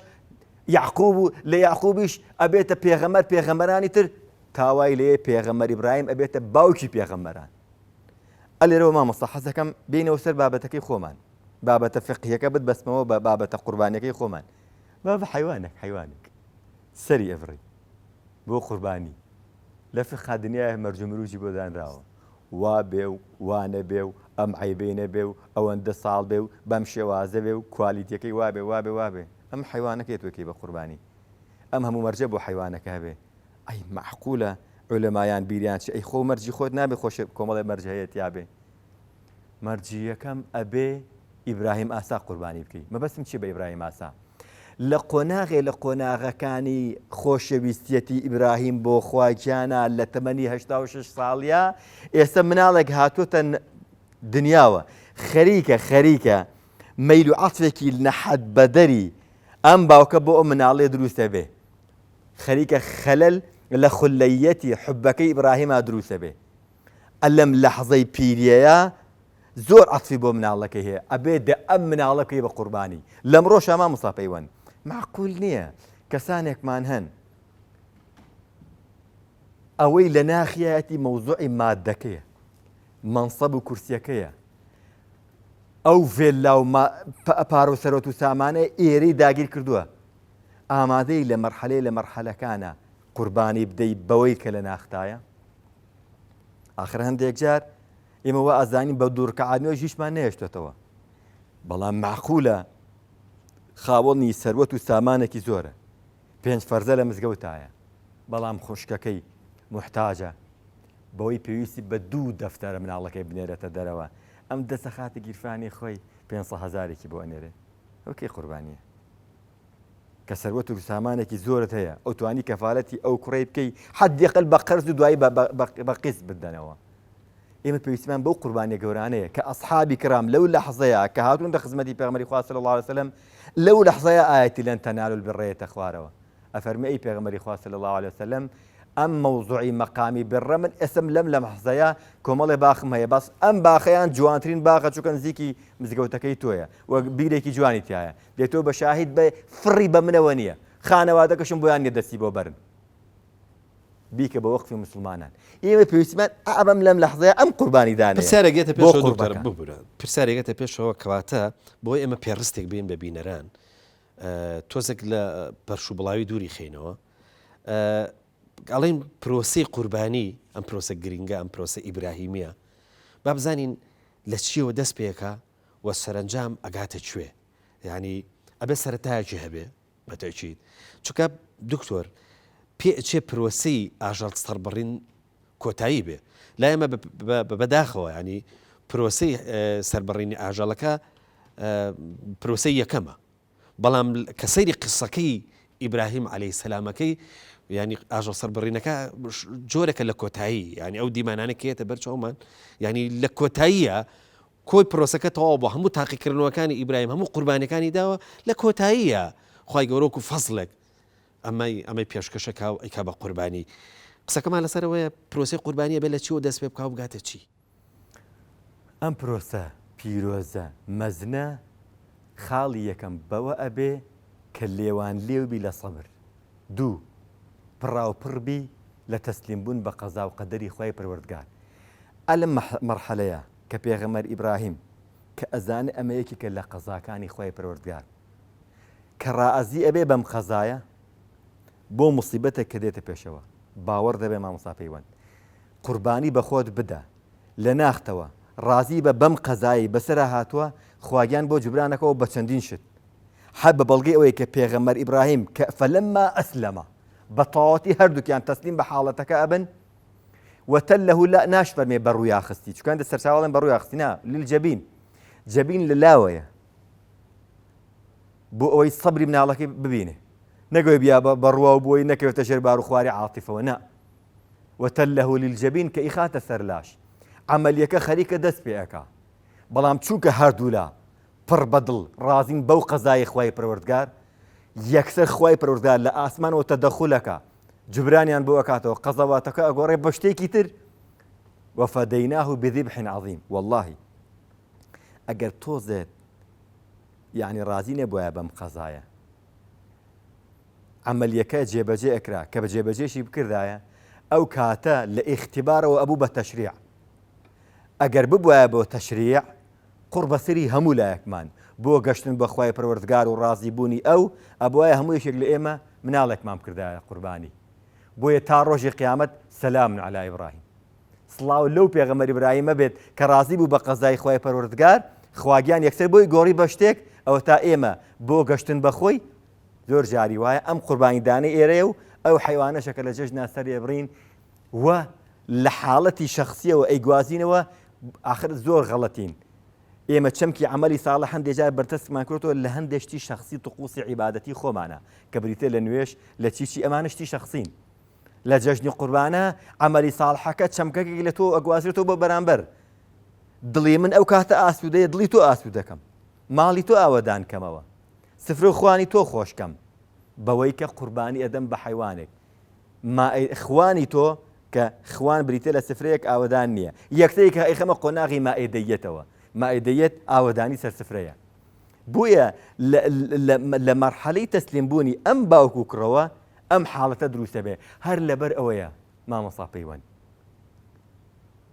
یعقوب و لە یعقوبیش ئەبێتە پێغەمبەر پێغەمبەرانی تر تاوای لێ پێغەمبەر ئیبراهیم ئەبێتە باوکی پێغەمبەران ئەلێرەوە مامۆستا حەز دەکەم بینەوە سەر بابەتەکەی خۆمان بابەتە فقهیەکە بتبەستمەوە بە بابەتە قوربانیەکەی خۆمان بابە حیوانێک سەری ئەڤڕی بۆ قوربانی لە فقها دنیای مەرجومروجی بۆ دانراوە وا بێ و وانە بێ و ئەم عیبەی نەبێ و ئەوەندە ساڵ بێ و بەم شێوازە بێ و کوالیتیەکەی وابێ ئەم حیوانەکەی توێکی بە قوربانی ئەم هەموو مەرجە بۆ حیوانەکە بێ ئەی معقولە عولەمایان بیریان چ ئەی خۆ مەرجی خۆت نابێ خۆش کۆمەڵی مەرج هەیە یا بێ مەرجی یەکەم ئەبێ ئیبراهیم ئاسا قوربانی بکەی مەبەستم چی بە ئیبراهیم ئاسا لە قۆناغەکانی خۆشەویستیەتی ئیبراهیم بۆ خواگیانە لە تەمەنی 86 ساڵیە ئێستا مناڵێک هاتوۆتە دنیاوە خەریکە مەیل و عەتفێکی نەحەد بەدەری ئەم باوکە بۆ ئەو مناڵێ دروستە بێ خەریکە خەلەل لە خولەیەتی حبەکەی ئیبراهیما دروستە بێ ئەلەم لەحظەی پیریەیە زۆر عەتفی بۆ مناڵەکەی هەیە ئەبێ دە ئەم مناڵەکەی بە قوربانی لەمڕۆ شەما مساپەیوەن معقول نییە کەسانێکمان هەن ئەوەی لە ناخیەتی مەوزوعی مادەکەیە مەنسەب و کورسیەکەیە ئەو ڤێلا و پارە و سەرۆت و سامانەی ئێرەی داگیر کردووە ئامادەی لە مەرحەلەکانە قوربانی بدەی بەوەی کە لە ناختایە ئاخر هەندێک جار ئێمە وا ئەزانین بە دوورکەعانیۆ ژیشمان نەهێشتێتەوە بەڵام معقولە خاوەنی سەروەت و سامانێکی زۆرە 5 فەرزە لە مزگەوتایە بەڵام خوشکەکەی محتاجە بەوەی پێویستی بە 2 دەفتەرە مناڵەکەی بنێرێتە دەرەوە ئەم دەسە خاتی گیرفانی خۆی 500,000 بۆ ئەنێرێ ئەوکەی قوربانیە کە سەروەت و سامانێکی زۆرت هەیە ئەو توانی کەفالەتی ئەو کوڕی بکەی حەدیقل بە قەرز و دوایی بە قیس بدەنەوە ئێمە پێویستمان بەو قوربانیە گەورانەیە کە ئەصحابی کرام لەو لەحظەیە کە هاتوون دە خزمەتی پێغەمبەری خوا صلی الله علیه وسلم لەو لەحظەیە ئایەتی لەن تەنالوا البر خوارەوە ئەفەرمێ ئەی پێغەمبەری خوا صلی الله علیه وسلم ئەم مەوزوعی مەقامی بڕە من ئێسم لەم لەحظەیە کۆمەڵێ باخم هەیە بەس ئەم باخەیان جوانترین باخە چووکە نزیکی مزگەوتەکەی تۆیە وە بیرێکی جوانی تایە دێتۆ بە شاهید بە فڕی بە منەوە نییە خانەوادەکەشم بۆیان نێدەستی بۆ بەرن بیکە بە وەقفی مسلمانان ئێمە پێویستمان ئابەم لەم لەحظەیە ئەم قوربانی دانێ پرسیارێکێتە پێشەوە دکتۆر ببورە پرسیارێکێتە پێشەوە کەواتە بۆی ئێمە پێڕستێک بین بە بینەران تۆزێک لە پەرش و بڵاوی دووری خێنەوە ئەڵێن پرۆسی قوربانی ئەم پرۆسە گرینگە ئەم پرۆسە ئیبراهیمیە با بزانین لە چیەوە دەست پێکە و سەرنجام ئەگاتە کوێ یعنی ئەبێ سەرەتایەکی هەبێ بەتەکید چونکە دکتۆر پێچێ پرۆسی ئاژەڵ سەربڕین کۆتایی بێ لا ئێمە بەداخەوە ینی پرۆسی سەربڕینی ئاژەڵەکە پرۆسی یەکەمە بەڵام کە سەیری قسەکەی ئیبراهیم عەلەیهی سەلامەکەی ینی ئاژەڵ سەربڕینەکە جۆرێکە لە کۆتایی ینی ئەو دیمانانە کێتە بەرچەومان ینی لە کۆتاییە کۆی پرۆسەکە تەواو بۆ هەموو تاقیکردنەوەکانی ئیبراهیم هەموو قوربانەکانی داوە لە کۆتاییە خوای گەورە و فەزڵێک ئەمەی پێشکەشەکە و ئەیکا بە قوربانی قسەکەمان لەسەرەوەیە پرۆسی قوربانیە بێ لە چیەوە دەست پێ بکاو بگاتە چی ئەم پرۆسە پیرۆزە مەزنە خاڵی یەکەم بەوە ئەبێ کە لێوان لێوبی لە سەبر دوو پڕاوپڕبی لە تەسلیم بوون بە قەزا و قەدەری خوای پەروەردگار ئەلم مەرحەلەیە کە پێغەمبەر ئیبراهیم کە ئەزانە ئەمە یەکێکە لە قەزاکانی خوای پەروەردگار کە ڕائەزی ئەبێ بەم قەزایە بۆ موسیبەتێک کە دێتە پێشەوە باوەڕ دەبێ مامۆستا پەیوەند قوربانی بە خۆت بدە لە ناختەوە ڕازی بە بەم قەزایی بەسەرا هاتووە خواگیان بۆ جبرانەکەەوە بە چەندین شت حەب بە بەڵگەی ئەوەی کە پێغەمبەر ئیبراهیم کە فەلەمما ئەسلەمە بە تەواوەتی هەردووکیان تەسلیم بە حاڵەتەکە ئەبن وتەلەه لا ناشفەرمێ بە ڕووی ئاخستی چکان دە سەرچاوەڵێن بە ڕووی ئاخستی نا لیلجەبین جەبین لە لاوەیە بۆ ئەوەی سەبری مناڵەکەی ببینێ نەگوێ بیا بە ڕووا و بۆی نەکەوێتە ژێر بار و خواری عاتیفەوە نا وتەلەه لیلجەبین کە ئیخاتە سەر لاش عملیەکە خەریکە دەست پێ ئەکا بەڵام چووکە هەردوو لا پڕ بەدڵ ڕازین بەو قەزای خوای پەروەردگار یەکسەر خوای پەروەردگار لە ئاسمانەوە تەدەخولەکە جبرانیان بۆ ئەکاتەوە قەزەواتەکە ئەگۆڕێ بە شتێکی تر وەفەدەیناه بذبح عظیم والله ئەگەر تۆزێت یعنی ڕازی نەبووایە بەم قەزایە عملیەکە جێبەجێ ئەکرا کە بە جێبەجێشی بکردایە ئەو کاتە لە ئیختیبارەوە ئەبوو بە تەشریع ئەگەر ببوایە بۆ تەشریع قوربەسەری هەموو لایەکمان بۆ گەشتن بە خوای پەروەردگار و ڕازی بوونی ئەو ئەبوایە هەموو یەکێک لە ئێمە مناڵێکمان بکردایە قوربانی بۆیە تا ڕۆژی قیامەت سەلام عەلا ئیبراهیم سڵاو لەو پێغەمبەر ئیبراهیمە بێت کە ڕازی بوو بە قەزای خوای پەروەردگار خواگیان یەکسەر بۆی گۆڕی بە شتێک ئەوە تا ئێمە بۆ گەشتن بە خۆی زۆر جاری وایە ئەم قوربانیدانەی ئێرەیە و ئەو حیوانەشەکە لە جەژنا سەر ئێبرین و لە حاڵەتی شەخسیەوە ئەیگوازینەوە آخر زۆر غەڵەتین ئێمە چەمکی عملی ساڵە هەندێک جار بەردەستمان کردەوە لە هەندێشتی شخصی طقوسی عیبادەتی خۆمانە کە بریتێ لە نوێش لە چیچی ئەمانشتی شخصین لە جەژنی قوربانە عملی ساڵحەکە چەمکەکێک لە تۆ ئەگوازرێتەوە بۆ بەرامبەر دڵی من ئەو کاتە ئاسوودەیە دڵی تۆ ئاسوودەکەم ماڵی تۆ ئاوەدان کەمەوە سفر و خوانی تۆ خۆشکەم بەوەی کە قوربانی ئەدەم بە حیوانێک خوانی تۆ کە خوان بریتێ لە سفرەیەک ئاوەدان نییە یەکتەی کە ئەیخەمە قۆناغی مائیدەیەتەوە مائیدەیەت ئاوەدانی سەرسفرەیە بوویە لە مەرحەلەی تەسلیم بوونی ئەم باوک و کڕەوە ئەم حاڵەتە دروستە بێ هەر لەبەر ئەوەیە مامۆستا پەیوەند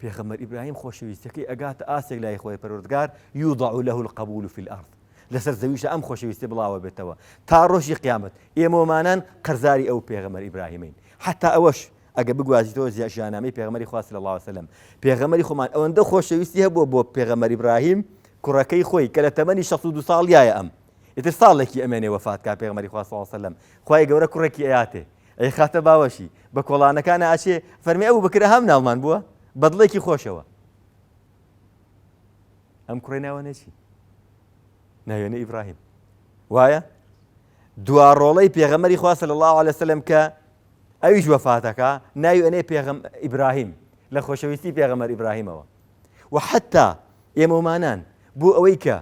پێغەمبەر ئیبراهیم خۆشەویستەکەی ئەگاتە ئاسێک لای خۆی پەروەردگار یوضع له القبول في الأرض لەسەر زەویشە ئەم خۆشەویستی بڵاوە بێتەوە تا ڕۆژی قیامەت ئێمەمانان قەرزاری ئەو پێغەمبەر ئیبراهیمین حتا ئەوەش ئەگە بگوازیتەوە ژیاننامەی پێغەمبەری خوا صلی الله علیه وسلم پێغەمبەری خۆمان ئەوەندە خۆشەویستی هەبووە بۆ پێغەمبەر ئیبراهیم کوڕەکەی خۆی کە لە تەمەنی 62 ساڵیایە ئەم ئیتر ساڵێکی ئەمێنێ وەفات کا پێغەمبەری خوا صلی الله علیه وسلم خوای گەورە کوڕێکی ئەیاتێ ئەی خاتە باوەشی بە کۆڵانەکانە ئاچێ فەرمی ئەو بکرە هەم ناڵمان بووە بەدڵێکی خۆشەوە ئەم کوڕی ناوەنە چی ناوێنە ئیبراهیم وایە دواڕۆڵەی پێغەمبەری خوا صلی الله علیه وسلم کە ئەویش وەفاتەکە ناوی ئەنێ ئیبراهیم لە خۆشەویستی پێغەمبەر ئیبراهیمەوە و حتا ئێمەمانان بۆ ئەوەی کە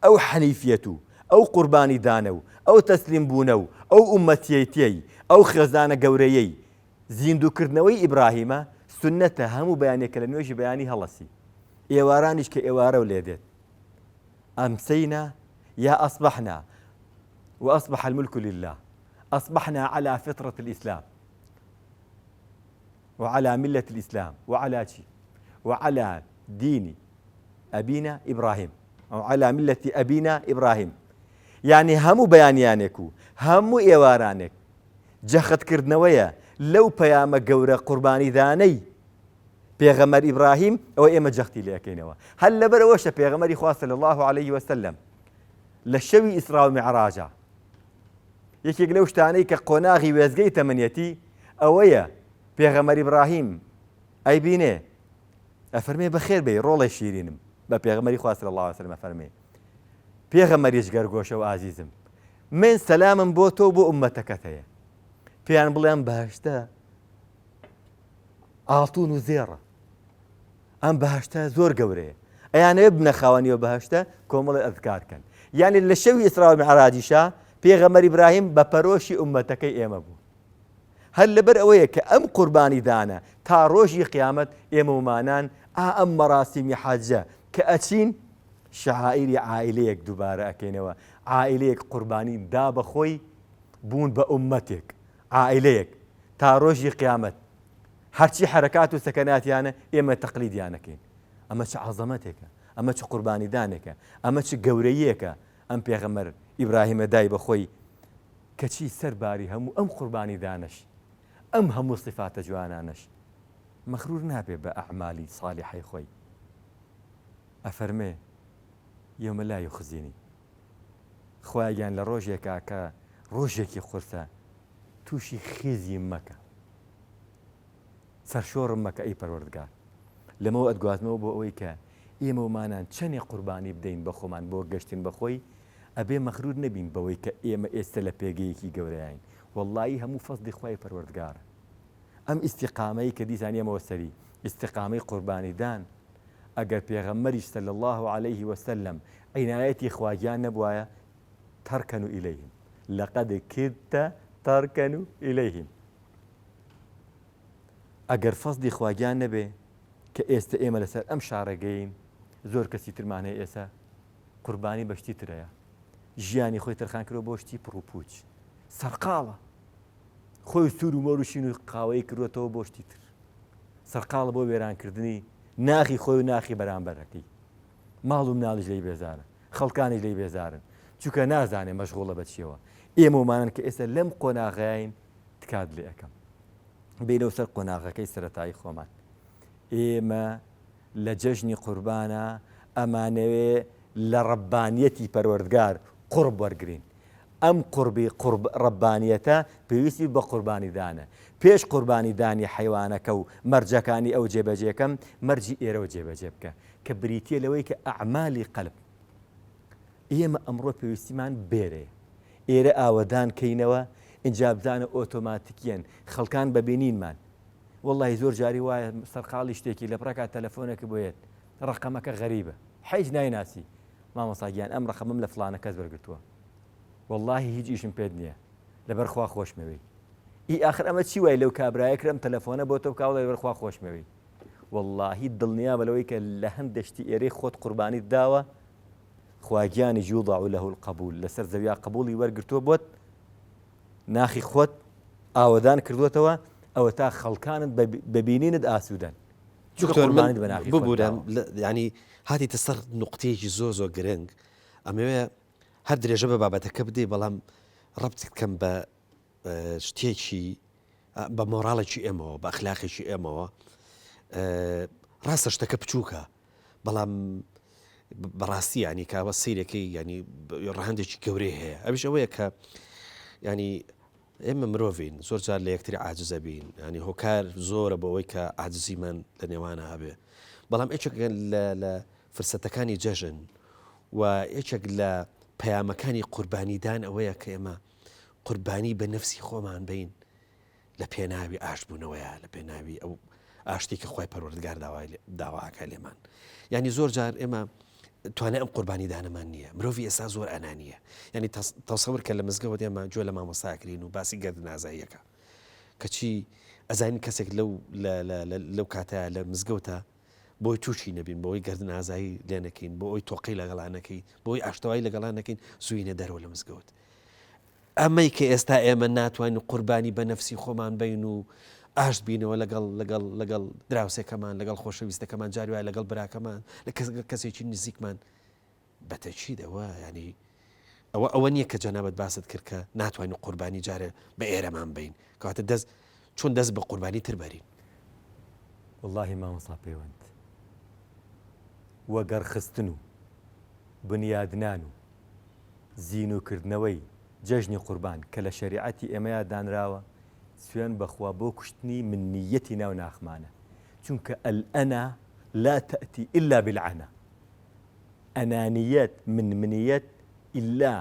ئەو حەنیفیەت و ئەو قوربانی دانە و ئەو تەسلیم بوونە و ئەو ئومەتیەتیەی ئەو خێزانە گەورەیەی زیندووکردنەوەی ئیبراهیمە سنەتە هەموو بەیانێکە لە نوێژی بەیانی هەڵەسی ئێوارانیش کە ئێوارە و لێ دێت ئەمسەینا یا ئەصبحنا وأصبح الملك لله أصبحنا على فطرة الإسلام وعلى ملة الإسلام وعلى دين أبينا إبراهيم أو على ملة أبينا إبراهيم. يعني همو بيانيانكو همو إيوارانك جەخت کردنەوەیە لەو پەیامە گەورە قوربانی دانەی پێغەمبەر ئیبراهیم ئەوە ئێمە جەختی لێەکەینەوە. هەر لەبەرەوەشە پێغەمبەری خوا صلی الله عليه وسلم لە شەوی ئیسرا و میعراجە یەکێک لەو شتانەی کە قۆناغی وێزگەی تەمەنیەتی ئەوەیە پێغەمبەر ئیبراهیم ئەیبینێ ئەفەرمێ بەخێر بێ ڕۆڵی شیرینم بە پێغەمبەری خوا صلی الله عليه وسلم ئەفەرمێ پێغەمبەریش گەرگۆشە و ئازیزم من سەلامم بۆ تۆ بۆ ئومەتەکەت هەیە پێیان بڵێم بەهەشتە ئاڵتون و زێڕە ئەم بەهەشتە زۆر گەورەیە ئەیانەوێ بنە خاوەنیەوە بەهەشتە کۆمەڵی ئەذکارکەن. یعنی لە شەوی ئیسرا و میعراجیشا پێغەمبەر ئیبراهیم بە پەرۆشی ئومەتەکەی ئێمە بوو. هەر لەبەر ئەوەیە کە ئەم قوربانی دانە تا ڕۆژی قیامەت ئێمە ومانان ئەم مەراسیمی حەجە کە ئەچین شەعائیری عائیلەیەک دووبارە ئەکەینەوە عائیلەیەک قوربانی دا بەخۆی بوون بە ئومەتێک عائیلەیەک تا ڕۆژی قیامەت هەرچی حرەکات و سەکەناتیانە ئێمە تەقلیدیانەکەین. ئەمە چ عەزەمەتێکە ئەمە چ قوربانی دانێکە ئەمە چ گەورەیەکە ئەم پێغەمبەر ئیبراهیمە دای بەخۆی کەچی سەرباری هەموو ئەم قوربانی دانەش ئەم هەموو صفاتە جوانانەش مەغرور نابێ بە ئەعمالی صالحەی خۆی. ئەفەرمێ یەومە لا یوخزینی خوایان لە ڕۆژێکا کە ڕۆژێکی قورسە تووشی خێزی مەکە سەرشۆڕم مەکە ئەی پەروەردگار لەمەوە ئەتگوازمەوە بۆ ئەوەی کە ئێمە ومانان چەندێ قوربانی بدەین بە خۆمان بۆ گەشتن بەخۆی ئەبێ مەغرور نەبین بەوەی کە ئێمە ئێستا لە پێگەیەکی گەورەیین. وەڵڵاهی هەموو فەزلی خوای پەروەردگارە. ئەم ئیستیقامەی کە دیزانی ئەمەوە سەری ئیستیقامەی قوربانی دان ئەگەر پێغەمبەریش صلی الله عليه وسلم عنایەتی خواگیان نەبوایە تەرکەنوا ئیلەیهم لەقەد کدتە تەرکەنوا ئیلەیهم. ئەگەر فەزلی خواگیان نەبێ کە ئێستا ئێمە لەسەر ئەم شارەگەین زۆر کەسی ترمان هەیە ئێستا قوربانی بەشتی ترەیە ژیانی خۆی تەرخان کردەوە بۆ شتی پڕ و پوچ سەرقاڵە خۆی سوور و مەروشین و قاوەی کردوێتەوە بۆ شتی تر سەرقاڵە بۆ وێرانکردنی ناخی خۆی و ناخی بەرامبەرەکەی ماڵ و مناڵیش لێی بێزارن خەڵکانیش لێی بێزارن چونکە نازانێ مەشغوڵە بە چیەوە. ئێمە ومانن کە ئێستا لەم قۆناغەیەین تکات لێ ئەەکەم بینەوە سەر قۆناغەکەی سەرەتایی خۆمان. ئێمە لە جەژنی قوربانە ئەمانەوێ لە ڕەبانیەتی پەروەردگار قورب وەرگرین. ئەم قوربی ڕەبانیەتە پێویستی بە قوربانی دانە. پێش قوربانی دانی حیوانەکە و مەرجەکانی ئەو جێبەجێکەم مەرجی ئێرەوە جێبەجێ بکە کە بریتیە لەوەی کە ئەعمالی قەلب. ئێمە ئەمڕۆ پێویستیمان بێرەیە ئێرە ئاوەدان کەینەوە ئینجا بزانە ئۆتۆماتیکیەن خەڵکان بەبینینمان. وەڵڵاهی زۆر جاری وایە سەرقاڵی شتێکی لە پڕکات تەلەفۆنێکی بۆیێت ڕقەمەکە غەریبە حیج نایناسی مامۆساگیان ئەم ڕقەمم لە فڵانە کەس وەرگرتووە وەڵڵاهی هیچ ئیشم پێت نییە لەبەرخوا خۆشمەوەی ئاخر ئەمە چی وای لەو کابرایە کرم تەلەفۆنە بۆ تۆ بکاو لەبەرخوا خۆشمەوەی. وەڵڵاهی دڵنیا بەلەوەی کە لە هەندشتی ئێرەی خۆت قوربانیت داوە خواگیانی جووضع له القبول لەسەر زەویا قبولی وەرگرتووە بۆت ناخی خۆت ئاوەدان کردوێتەوە ئەوە تا خەڵکانت ببینینت ئاسوودەن ببوورم ینی هاتیتە سەر نقطەیەکی زۆر گرنگ ئەمەوێ هەر درێژە بە بابەتەکە بدەی بەڵام ڕەبت بکەم بە شتێکی بە مۆراڵێکی ئێمەوە بە ئەخلاقێکی ئێمەوە. ڕاستە شتەکە بچووکە بەڵام بەڕاستی ینی کاوە سیرەکەی ینی ڕەهندێکی گەورەی هەیە. ئەویش ئەوەیە کە ینی ئێمە مرۆڤین زۆر جار لە یەکتری عاجزە بین ینی هۆکار زۆرە بەوەی کە عاجزیمان لە نێوانە هەبێ بەڵام یەکێک لە فرسەتەکانی جەژن و یەکێک لە پەیامەکانی قوربانیدان ئەوەیە کە ئێمە قوربانی بە نەفسی خۆمان بین لە پێناوی ئاشبوونەوەیە لە پێناوی ئەو ئاشتی کە خۆی پەروەردگار داواکە لێمان. ینی زۆر جار ئێمە توانای ئەم قوربانی دانەمان نییە. مرۆڤی ئێستا زۆر ئەنانیە ینی تەسەور کە لە مزگەوت ئێمە گوێ لە مامۆستاکرین و باسی گەردن ئازاییەکە کەچی ئەزانین کەسێک لەو کاتەیە لە مزگەوتە بۆی تووشی نەبین بۆی گەردن ئازایی لێ نەکەین بۆ ئەوی تۆقی لەگەڵانەکەی بۆی ئاشتەوایی لەگەڵان نەکەین سوینە دەرەوە لە مزگەوت. ئەمەی کە ئێستا ئێمە ناتوانین قوربانی بە نەفسی خۆمان بین و ئاشت بینەوە لەگەڵ دراوسێکەمان لەگەڵ خۆشەویستەکەمان جاری وایە لەگەڵ براکەمان لە کەسێکی نزیکمان بەتەچیدەوە ینی ئەوە نییە کە جەنابەت باست کرد کە ناتوانین قوربانی جارێ بە ئێرەمان بین کەواتە چۆن دەست بە قوربانی تر بەرین. واللهی مامۆستا پەیوەند وەگەڕخستن و بنیادنان و زینوکردنەوەی جەژنی قوربان کە لە شەریعەتی ئێمەیە دانراوە سوێن بەخوا بۆ کوشتنی منیەتی ناو ناخمانە چونکە ئەلئەنا لا تەئتی ئیلا بالعەنا ئەنانیەت منیەت ئیلا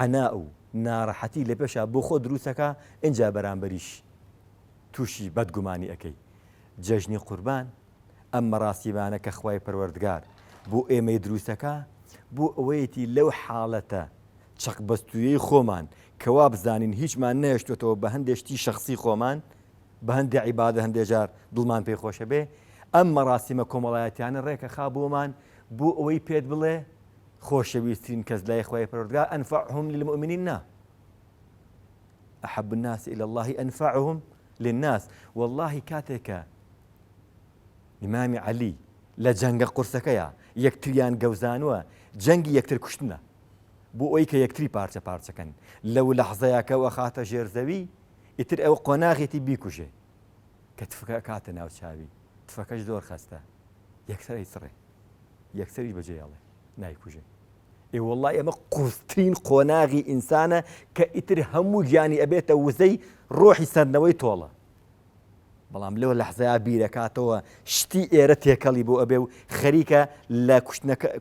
عەنا و ناڕەحەتی لە پێشا بۆ خۆ دروستەکە ئینجا بەرامبەریش تووشی بەدگومانی ئەەکەی جەژنی قوربان ئەم مەراسیمانە کە خوای پەروەردگار بۆ ئێمەی دروستەکە بۆ ئەوەیەتی لەو حاڵەتە چەق بەستویەی خۆمان کەوا بزانین هیچمان نەهێشتوێتەوە بە هەندێشتی شخصی خۆمان بە هەندێک عیبادە هەندێک جار دڵمان پێی خۆشە بێ ئەم مەراسیمە کۆمەڵایەتیانە ڕێکە خا بۆمان بۆ ئەوەی پێت بڵێ خۆشەویستترین کەس لای خوای پەروەردگار ئەنفعهم للمؤمنین نا ئەحب الناس إلى الله أنفعهم للناس والله کاتێکە ئیمامی عەلی لە جەنگە قورسەکەیە یەکتریان گەوزانووە جەنگی یەکتر کوشتنە بۆ ئەوی کە یەکتری پارچە پارچەکەن لەو لەحزەیەکەوە خاتە ژێرزەوی ئیتر ئەوە قۆناغێتی بیکوژێ کە تفەکە کاتە ناو چاوی تفەکەش زۆر خەستە یەکسەری سڕێ یەکسەری بەجێڵێ نایکوژێ ئێ وەڵڵای ئەمە قورسترین قۆناغی ئینسانە کە ئیتر هەموو گیانی ئەبێتە وزەی ڕۆحی سەرنەوەی تۆڵە بەڵام لەوە لەحزەیە بیرەکاتەوە شتی ئێرە تێکەڵی بۆ ئەبێ و خەریکە لە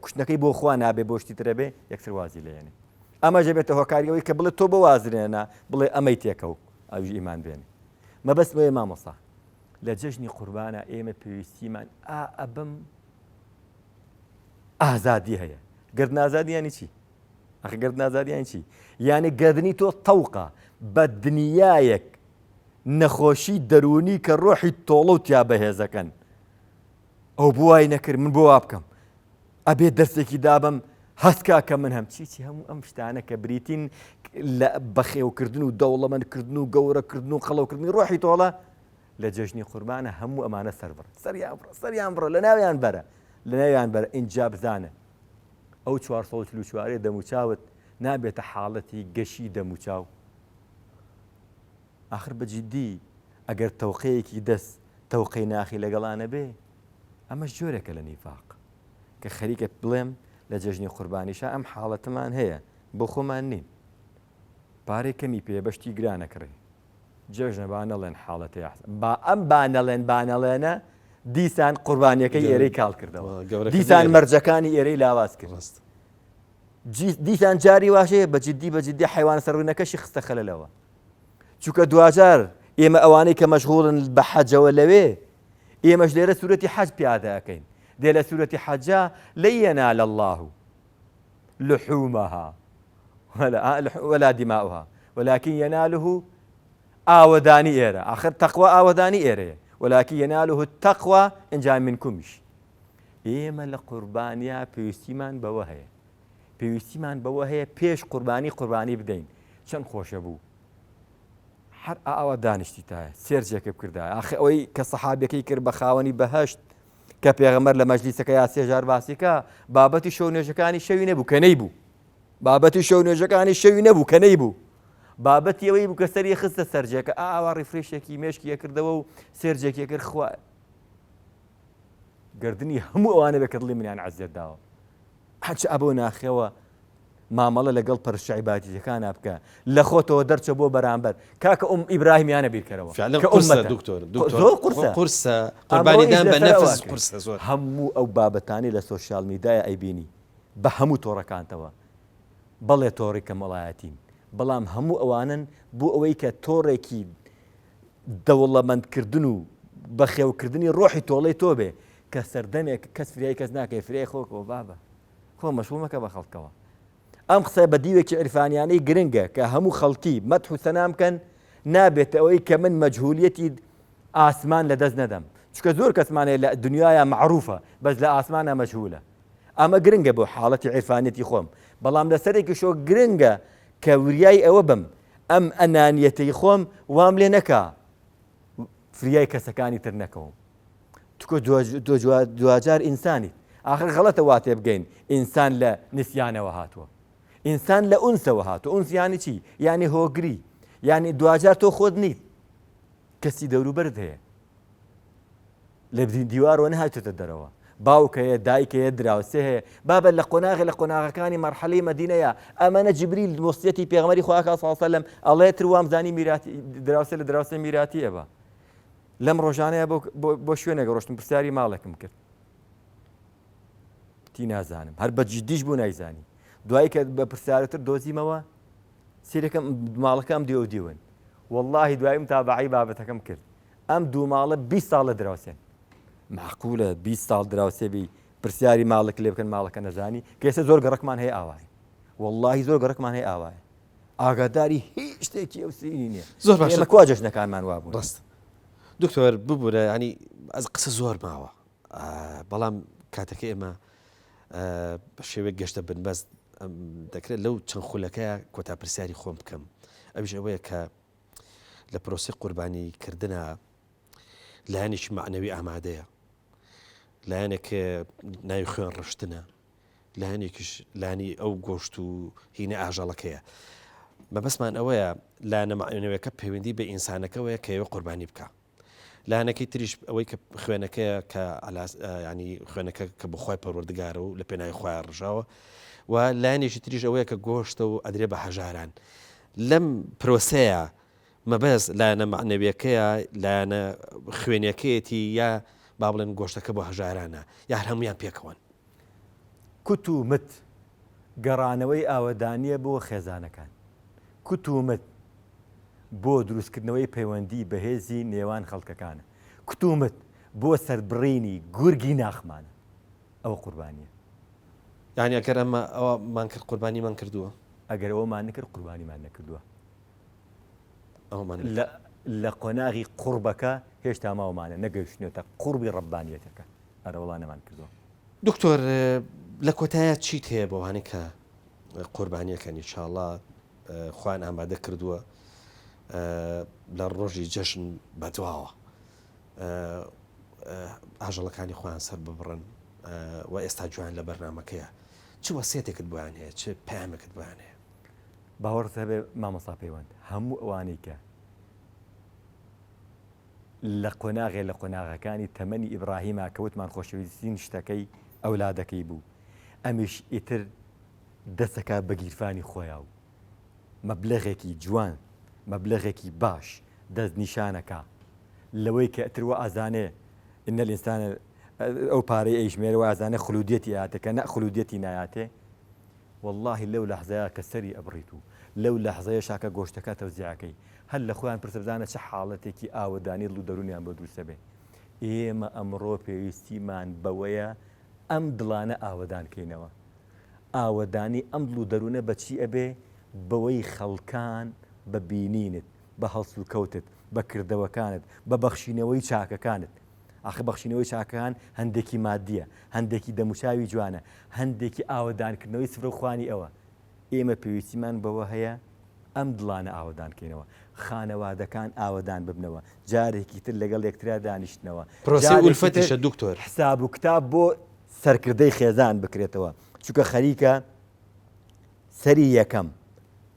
کوشتنەکەی بۆ خوا نابێ بۆ شتی ترە بێ یەکسەر وازی لێنێ ئەمەژە بێتە هۆکاریەوەی کە بڵێ تۆ بە وازرێنە بڵێ ئەمەی تێکە و ئەوژ ئیمان بێنێ مەبەستمەوەی مامۆستا لە جەژنی قوربانە ئێمە پێویستیمان ئەبم ئازادی هەیە گرد ئازادیانی چی؟ ئەخ گرد ئازادیانی چی؟ یعنی گردنی تۆ تەوقە بە دنیایەک نەخۆشی دەرونی کە ڕۆحی تۆڵە و تیا بەهێزەکەن ئەو بوای نەکرد من بۆ وا بکەم ئەبێ دەستێکی دابم هەستکا کە من هەم چیچی هەموو ئەم شتانە کە بریتین لە بەخێوکردن و دەوڵەمەندکردن و گەورەکردن و خەڵەوکردنی ڕۆحی تۆڵە لە جەژنی قوربانە هەموو ئەمانە سەربڕ سەریان بڕە لە ناویان بەرە لە ناویان بەرە ئینجا بزانە ئەو 444 دەموچاوت نابێتە حاڵەتی گەشی دەموچاو آخر بەجددی ئەگەر تەوقەیەکی دەست تەوقەی ناخی لەگەڵانە بێ ئەمەش جۆرێکە لە نیفاق کە خەریکە بڵێم لە جەژنی قوربانیشە ئەم حاڵەتمان هەیە بۆ خۆمان نین پارەی کەمی پێبەشتی گرانەکڕێ جێژنە بانەڵێن حاڵەتی با ئەم بانەڵێنە دیسان قوربانیەکەی ئێرەی کاڵ کردەوە دیسان مەرجەکانی ئێرەی لاواز کرد دیسان جاری واشەیە بەجددی حیوان سەرڕوونەکەشی خستە خەلەلەوە چونکە دوجار ئێمە ئەوانەی کە مەشغوڵن بە حەجەوە لەوێ ئێمەش لێرە سوورەتی حەج پیادەکەین دێ لە سوورەتی حەجا لەن ينال الله لحومها ولا دماؤها ولكن يناله ئاوەدانی ئێرە آخر تەقوا ئاوەدانی ئێرەیە ولكن يناله التقوى ئینجا منکومیش ئێمە لە قوربانیا پێویستیمان بەوە هەیە پێش قوربانی بدەین چەند خۆشە بوو هەر ئاوە دانیشتی تایە سێرجێکە بکردایە ئاخ ئەوەی کە سەحابەکەی کرد بە خاوەنی بەهەشت کە پێغەمبەر لە مەجلیسەکە یا سێژار باسیکە بابەتی شەو نوێژەکانی شەوی نەبوو کە نەیبوو بابەتی شەو نوێژەکانی شەوی نەبوو کە نەیبوو بابەتی ئەوەی بوو کە سەری خستە سەرجێکە ئاوا ڕیفرێشێکی مێشکی یەکردەوە و سێرجێکی کرد خوا گردنی هەموو ئەوانە بێ کە دڵی منیان عەزیەت داوە هەچ ئەبەو ناخێوە مامەڵە لەگەڵ پەرشە عیبادەتیەکانە بکە لە خۆتەوە دەرچە بۆ بەرامبەر کاکە ئیبراهیمیانە بیرکەرەوە قورسە قوربانیدان بە نەفس قورسە زۆر هەموو ئەو بابەتانی لە سۆشیال میدیای ئەیبینی بە هەموو تۆڕەکانتەوە بەڵێ تۆڕی کەمەڵایەتین بەڵام هەموو ئەوانن بۆ ئەوەی کە تۆڕێکی دەوڵەمەندکردن و بەخێوکردنی ڕۆحی تۆڵەی تۆ بێ کە سەردەمێک کەس فریای کەس ناکەی فریای خۆکەوە بابە خۆ مەشغوڵ مەکە بە خەڵکەوە ئەم قسە بە دیوێکی عرفانیانەی گرنگە کە هەموو خەڵکی مەدح و سەنا بکەن نابێتە ئەوەی کە من مەجهولیەتی ئاسمان لەدەست نەدەم چونکە زۆر کەسمانەیە لە دنیایە معروفە بەس لە ئاسمانە مەجهولە ئەمە گرنگە بۆ حاڵەتی عرفانیەتی خۆم بەڵام لەسەرێکی شۆ گرنگە کە وریای ئەوە بم ئەم ئەنانیەتەی خۆم وام لێ نەکا فریای کەسەکانی تر نەکەوم توکە دوجار ئینسانی آخر غەڵەتە واتێ بگەین ئینسان لە نسیانەوە هاتووە ئینسان لە ئونسەوە هاتووە ئونس یانی چی یانی هۆگری یانی دوجار تۆ خۆت نیت کەسی دەوروبەرت هەیە لە دیوارەوە نەهاتێتە دەرەوە باوکەیە دایکەیە دراوسێ هەیە بابە لە قۆناغەکانی مەرحەلەی مەدینەیە ئەمەنە جبریل وەسیەتی پێغەمبەری خوا صلی الله علیه و سلم ئەڵێ تروام زانی میراتی دراوسێ لە دراوسێ میراتیە بە لەم ڕۆژانەیە بۆ شوێنێک ڕۆشتم پرسیاری ماڵێکم کرد تی نازانم هەر بە جددیش بوو نایزانی دوایی کە بە پرسیارەتر دۆزیمەوە سیرەکەم ماڵەکەم دیوە دیون واللهی دوایی متابعی بابەتەکەم کرد ئەم دوو ماڵە 20 ساڵ لە دراوسێن معقولە 20 ساڵ دراوسێبی پرسیاری ماڵک لێ بکەن ماڵەکە نەزانی کە ئێستا زۆر گەڕەکمان هەیە ئاوای واللهی زۆر گەڕەکمان هەیە ئاوایە ئاگاداری هیچ شتێکی ئەو سینی نییە زۆر باش ئێمە کوا جەژنەکانمان وابوون ڕاست دکتۆر ببوورە ینی ئەس قسە زۆر ماوە بەڵام کاتەکە ئێمە بە شێوەیە گەشتە بنبەست دەکرێت لەو چەند خولەکەیە کۆتا پرسیاری خۆم بکەم ئەویش ئەوەیە کە لە پرۆسی قوربانیکردنە لایەنێکی معنەوی ئامادەیە لایەنێک ناوی خوێن ڕشتنە لایەنێکیش لانی ئەو گۆشت و هینە ئاژەڵەکەیە مەبەستمان ئەوەیە لایەنە معنەویەکە پەیوەندی بە ئینسانەکەوەیە کە ئێوە قوربانی بکە لایەنەکەی تریش ئەوەی کە خوێنەکەیە کە ینی خوێنەکە کە بخوای پەروەردگارە و لە پێناوی خوای ڕژاوە و لایەنێکی تریش ئەوەیە کە گۆشتە و ئەدرێ بە هەژاران لەم پرۆسەیە مەبەست لایەنە معنەویەکەیە لایەنە خوێنەکەیەتی یا با بڵێن گۆشتەکە بۆ هەژارانە یا هەر هەمویان پێکەوەن کوت و مت گەڕانەوەی ئاوەدانیە بۆ خێزانەکان کوت و مت بۆ دروستکردنەوەی پەیوەندی بەهێزی نێوان خەڵکەکانە کوت و مت بۆ سەربڕینی گورگی ناخمانە ئەوە قوربانیە یعنی ئەگەر ئەمە ئەومان کرد قوربانیمان کردووە ئەگەر ئەوەمان نەکرد قوربانیمان نەکردووە ئەومان لە قۆناغی قوربەکە هێشتا ماوەمانە نەگەیشتنێتە قوربی ڕەبانیەتەکە ئەرە وەڵانەمان کردووە دکتۆر لە کۆتایە چیت هەیە بۆوانەی کە قوربانیەکەنی ئینشاءڵڵا خوان ئامادە کردووە لە ڕۆژی جەژن بەدواوە ئاژەڵەکانی خۆیان سەر ببڕن و ئێستا جوان لە بەرنامەکەیە چ وەسیەتێکت بۆیان هەیە چ پەیامێکت بۆیان هەیە باوەڕت هەبێ مامۆستا پەیوەند هەموو ئەوانەی کە لە قۆناغەکانی تەمەنی ئیبراهیما کەوتمان خۆشەویستین شتەکەی ئەولادەکەی بوو ئەمیش ئیتر دەستەکە بە گیرفانی خۆیان و مەبلەغێکی جوان مەبلەغێکی باش دەست نیشانەکە لەوەی کە ئەتر وە ئازانێ ئینە ئینسانە ئەو پارەی ئەیژمێرەوە ئازانە خولودێتی هاتێ کە نە خولودێتی نایاتێ واللهی لەو لەحزەیە کە سەری ئەبڕیت و لەو لەحزەیە شاکە گۆشتەکە تەوزیعەکەی هەر لە خۆیان پرسەبزانە چه حاڵەتێکی ئاوەدانی دڵ و دەرونیان بۆ دروستە بێ ئێمە ئەمڕۆ پێویستیمان بەوەیە ئەم دڵانە ئاوەدانکەینەوە ئاوەدانی ئەم دڵ و دەرونە بەچی ئەبێ بەوەی خەڵکان ببینینت بە هەڵس و کەوتت بە کردەوەکانت بە بەخشینەوەی چاکەکانت ئاخە بەخشینەوەی چاکەکان هەندێکی مادیە هەندێکی دەموچاوی جوانە هەندێکی ئاوەدانکردنەوەی سفرە خوانی ئەوە ئێمە پێویستیمان بەوە هەیە ئەم دڵانە ئاوەدانکەینەوە خانەوادەکان ئاوەدان ببنەوە جارێکی تر لەگەڵ یەکترا دانیشتنەوە پرۆسی ئولفەتیشە دکتۆر حساب و کتاب بۆ سەرکردەی خێزان بکرێتەوە چونکە خەریکە سەری یەکەم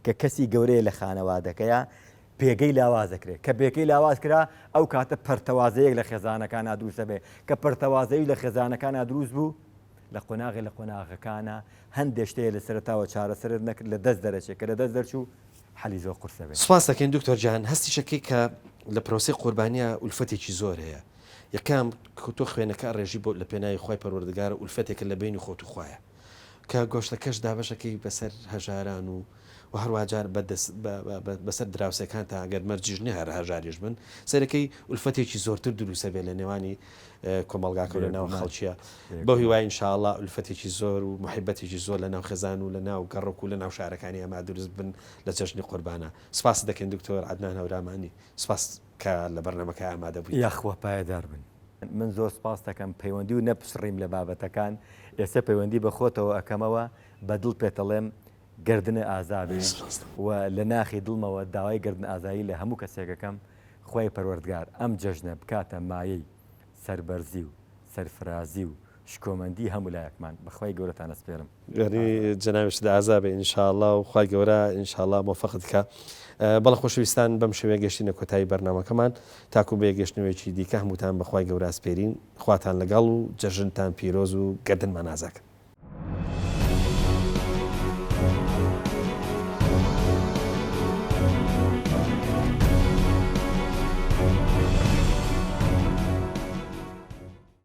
کە کەسی گەورەیە لە خانەوادەکەیە پێگەی لاواز دەکرێت کە پێگەی لاواز کرا ئەو کاتە پەرتەوازەیەک لە خێزانەکانە دروستە بێ کە پەرتەوازەی لە خێزانەکانە دروست بوو لە قۆناغەکانە هەندێک شتەیە لە سەرتاوە چارەسەر نەکرد لە دەست دەرەچێت کە لە دەست دەرچوو حەلی زۆر قورسە بێت سپاس دەکەین دکتۆر جان هەستی شەکەی کە لە پرۆسی قوربانیە ئولفەتێکی زۆر هەیە یەکەم تۆ خوێنەکە ڕێژی بۆ لە پێناوی خۆی پەروەردگارە ئولفەتێکە لە بینی خۆت و خۆیە کە گۆشتەکەش دابەشەکەی بەسەر هەژاران و هەروەجار بەسەر دراوسەکان تا ئەگەر مەرجیژنی هەر هەژاریش بن سەرەکەی ئولفەتێکی زۆرتر دروستە بێت لە نێوانی کۆمەڵگاکە و لە ناو خەڵکیە بۆ هیوای ئینشاءڵڵا ئولفەتێکی زۆر و محبەتێکی زۆر لە ناو خێزان و لە ناو گەڕۆک و لە ناو شارەکانی ئەمە دروست بن لە جەژنی قوربانە سپاس دەکەین دکتۆر عەدنان هەورامانی سپاس کە لە بەرنامەکە ئامادە بوویت یاخوا پایەدار بن من زۆر سپاس دەکەم پەیوەندی و نەپسڕیم لە بابەتەکان ئێستا پەیوەندی بە خۆتەوە ئەەکەمەوە بە دڵ پێتەڵێم گردنە ئازابێ و لە ناخی دڵمەوە داوای گردن ئازایی لە هەموو کەسێکەکەم خۆی پەروەردگار ئەم جەژنە بکاتە مایەی سەربەرزی و سەرفرازی و شکۆمەندی هەموو لایەکمان بەخوای گەورەتان ئەسپێرم گەری جناویشدا ئازابێ ئینشاءالله و خوای گەورە ئینشاءالله مۆفەقت بکە. بەڵە خۆشەویستان بەم شێوەیە گەشتینە کۆتایی بەرنامەکەمان تاکو بە گەشتنەوەیەکی دیکە هەمووتان بەخوای گەورە ئەسپێرین خواتان لەگەڵ و جەژنتان پیرۆز و گەردنمان ئازاکە.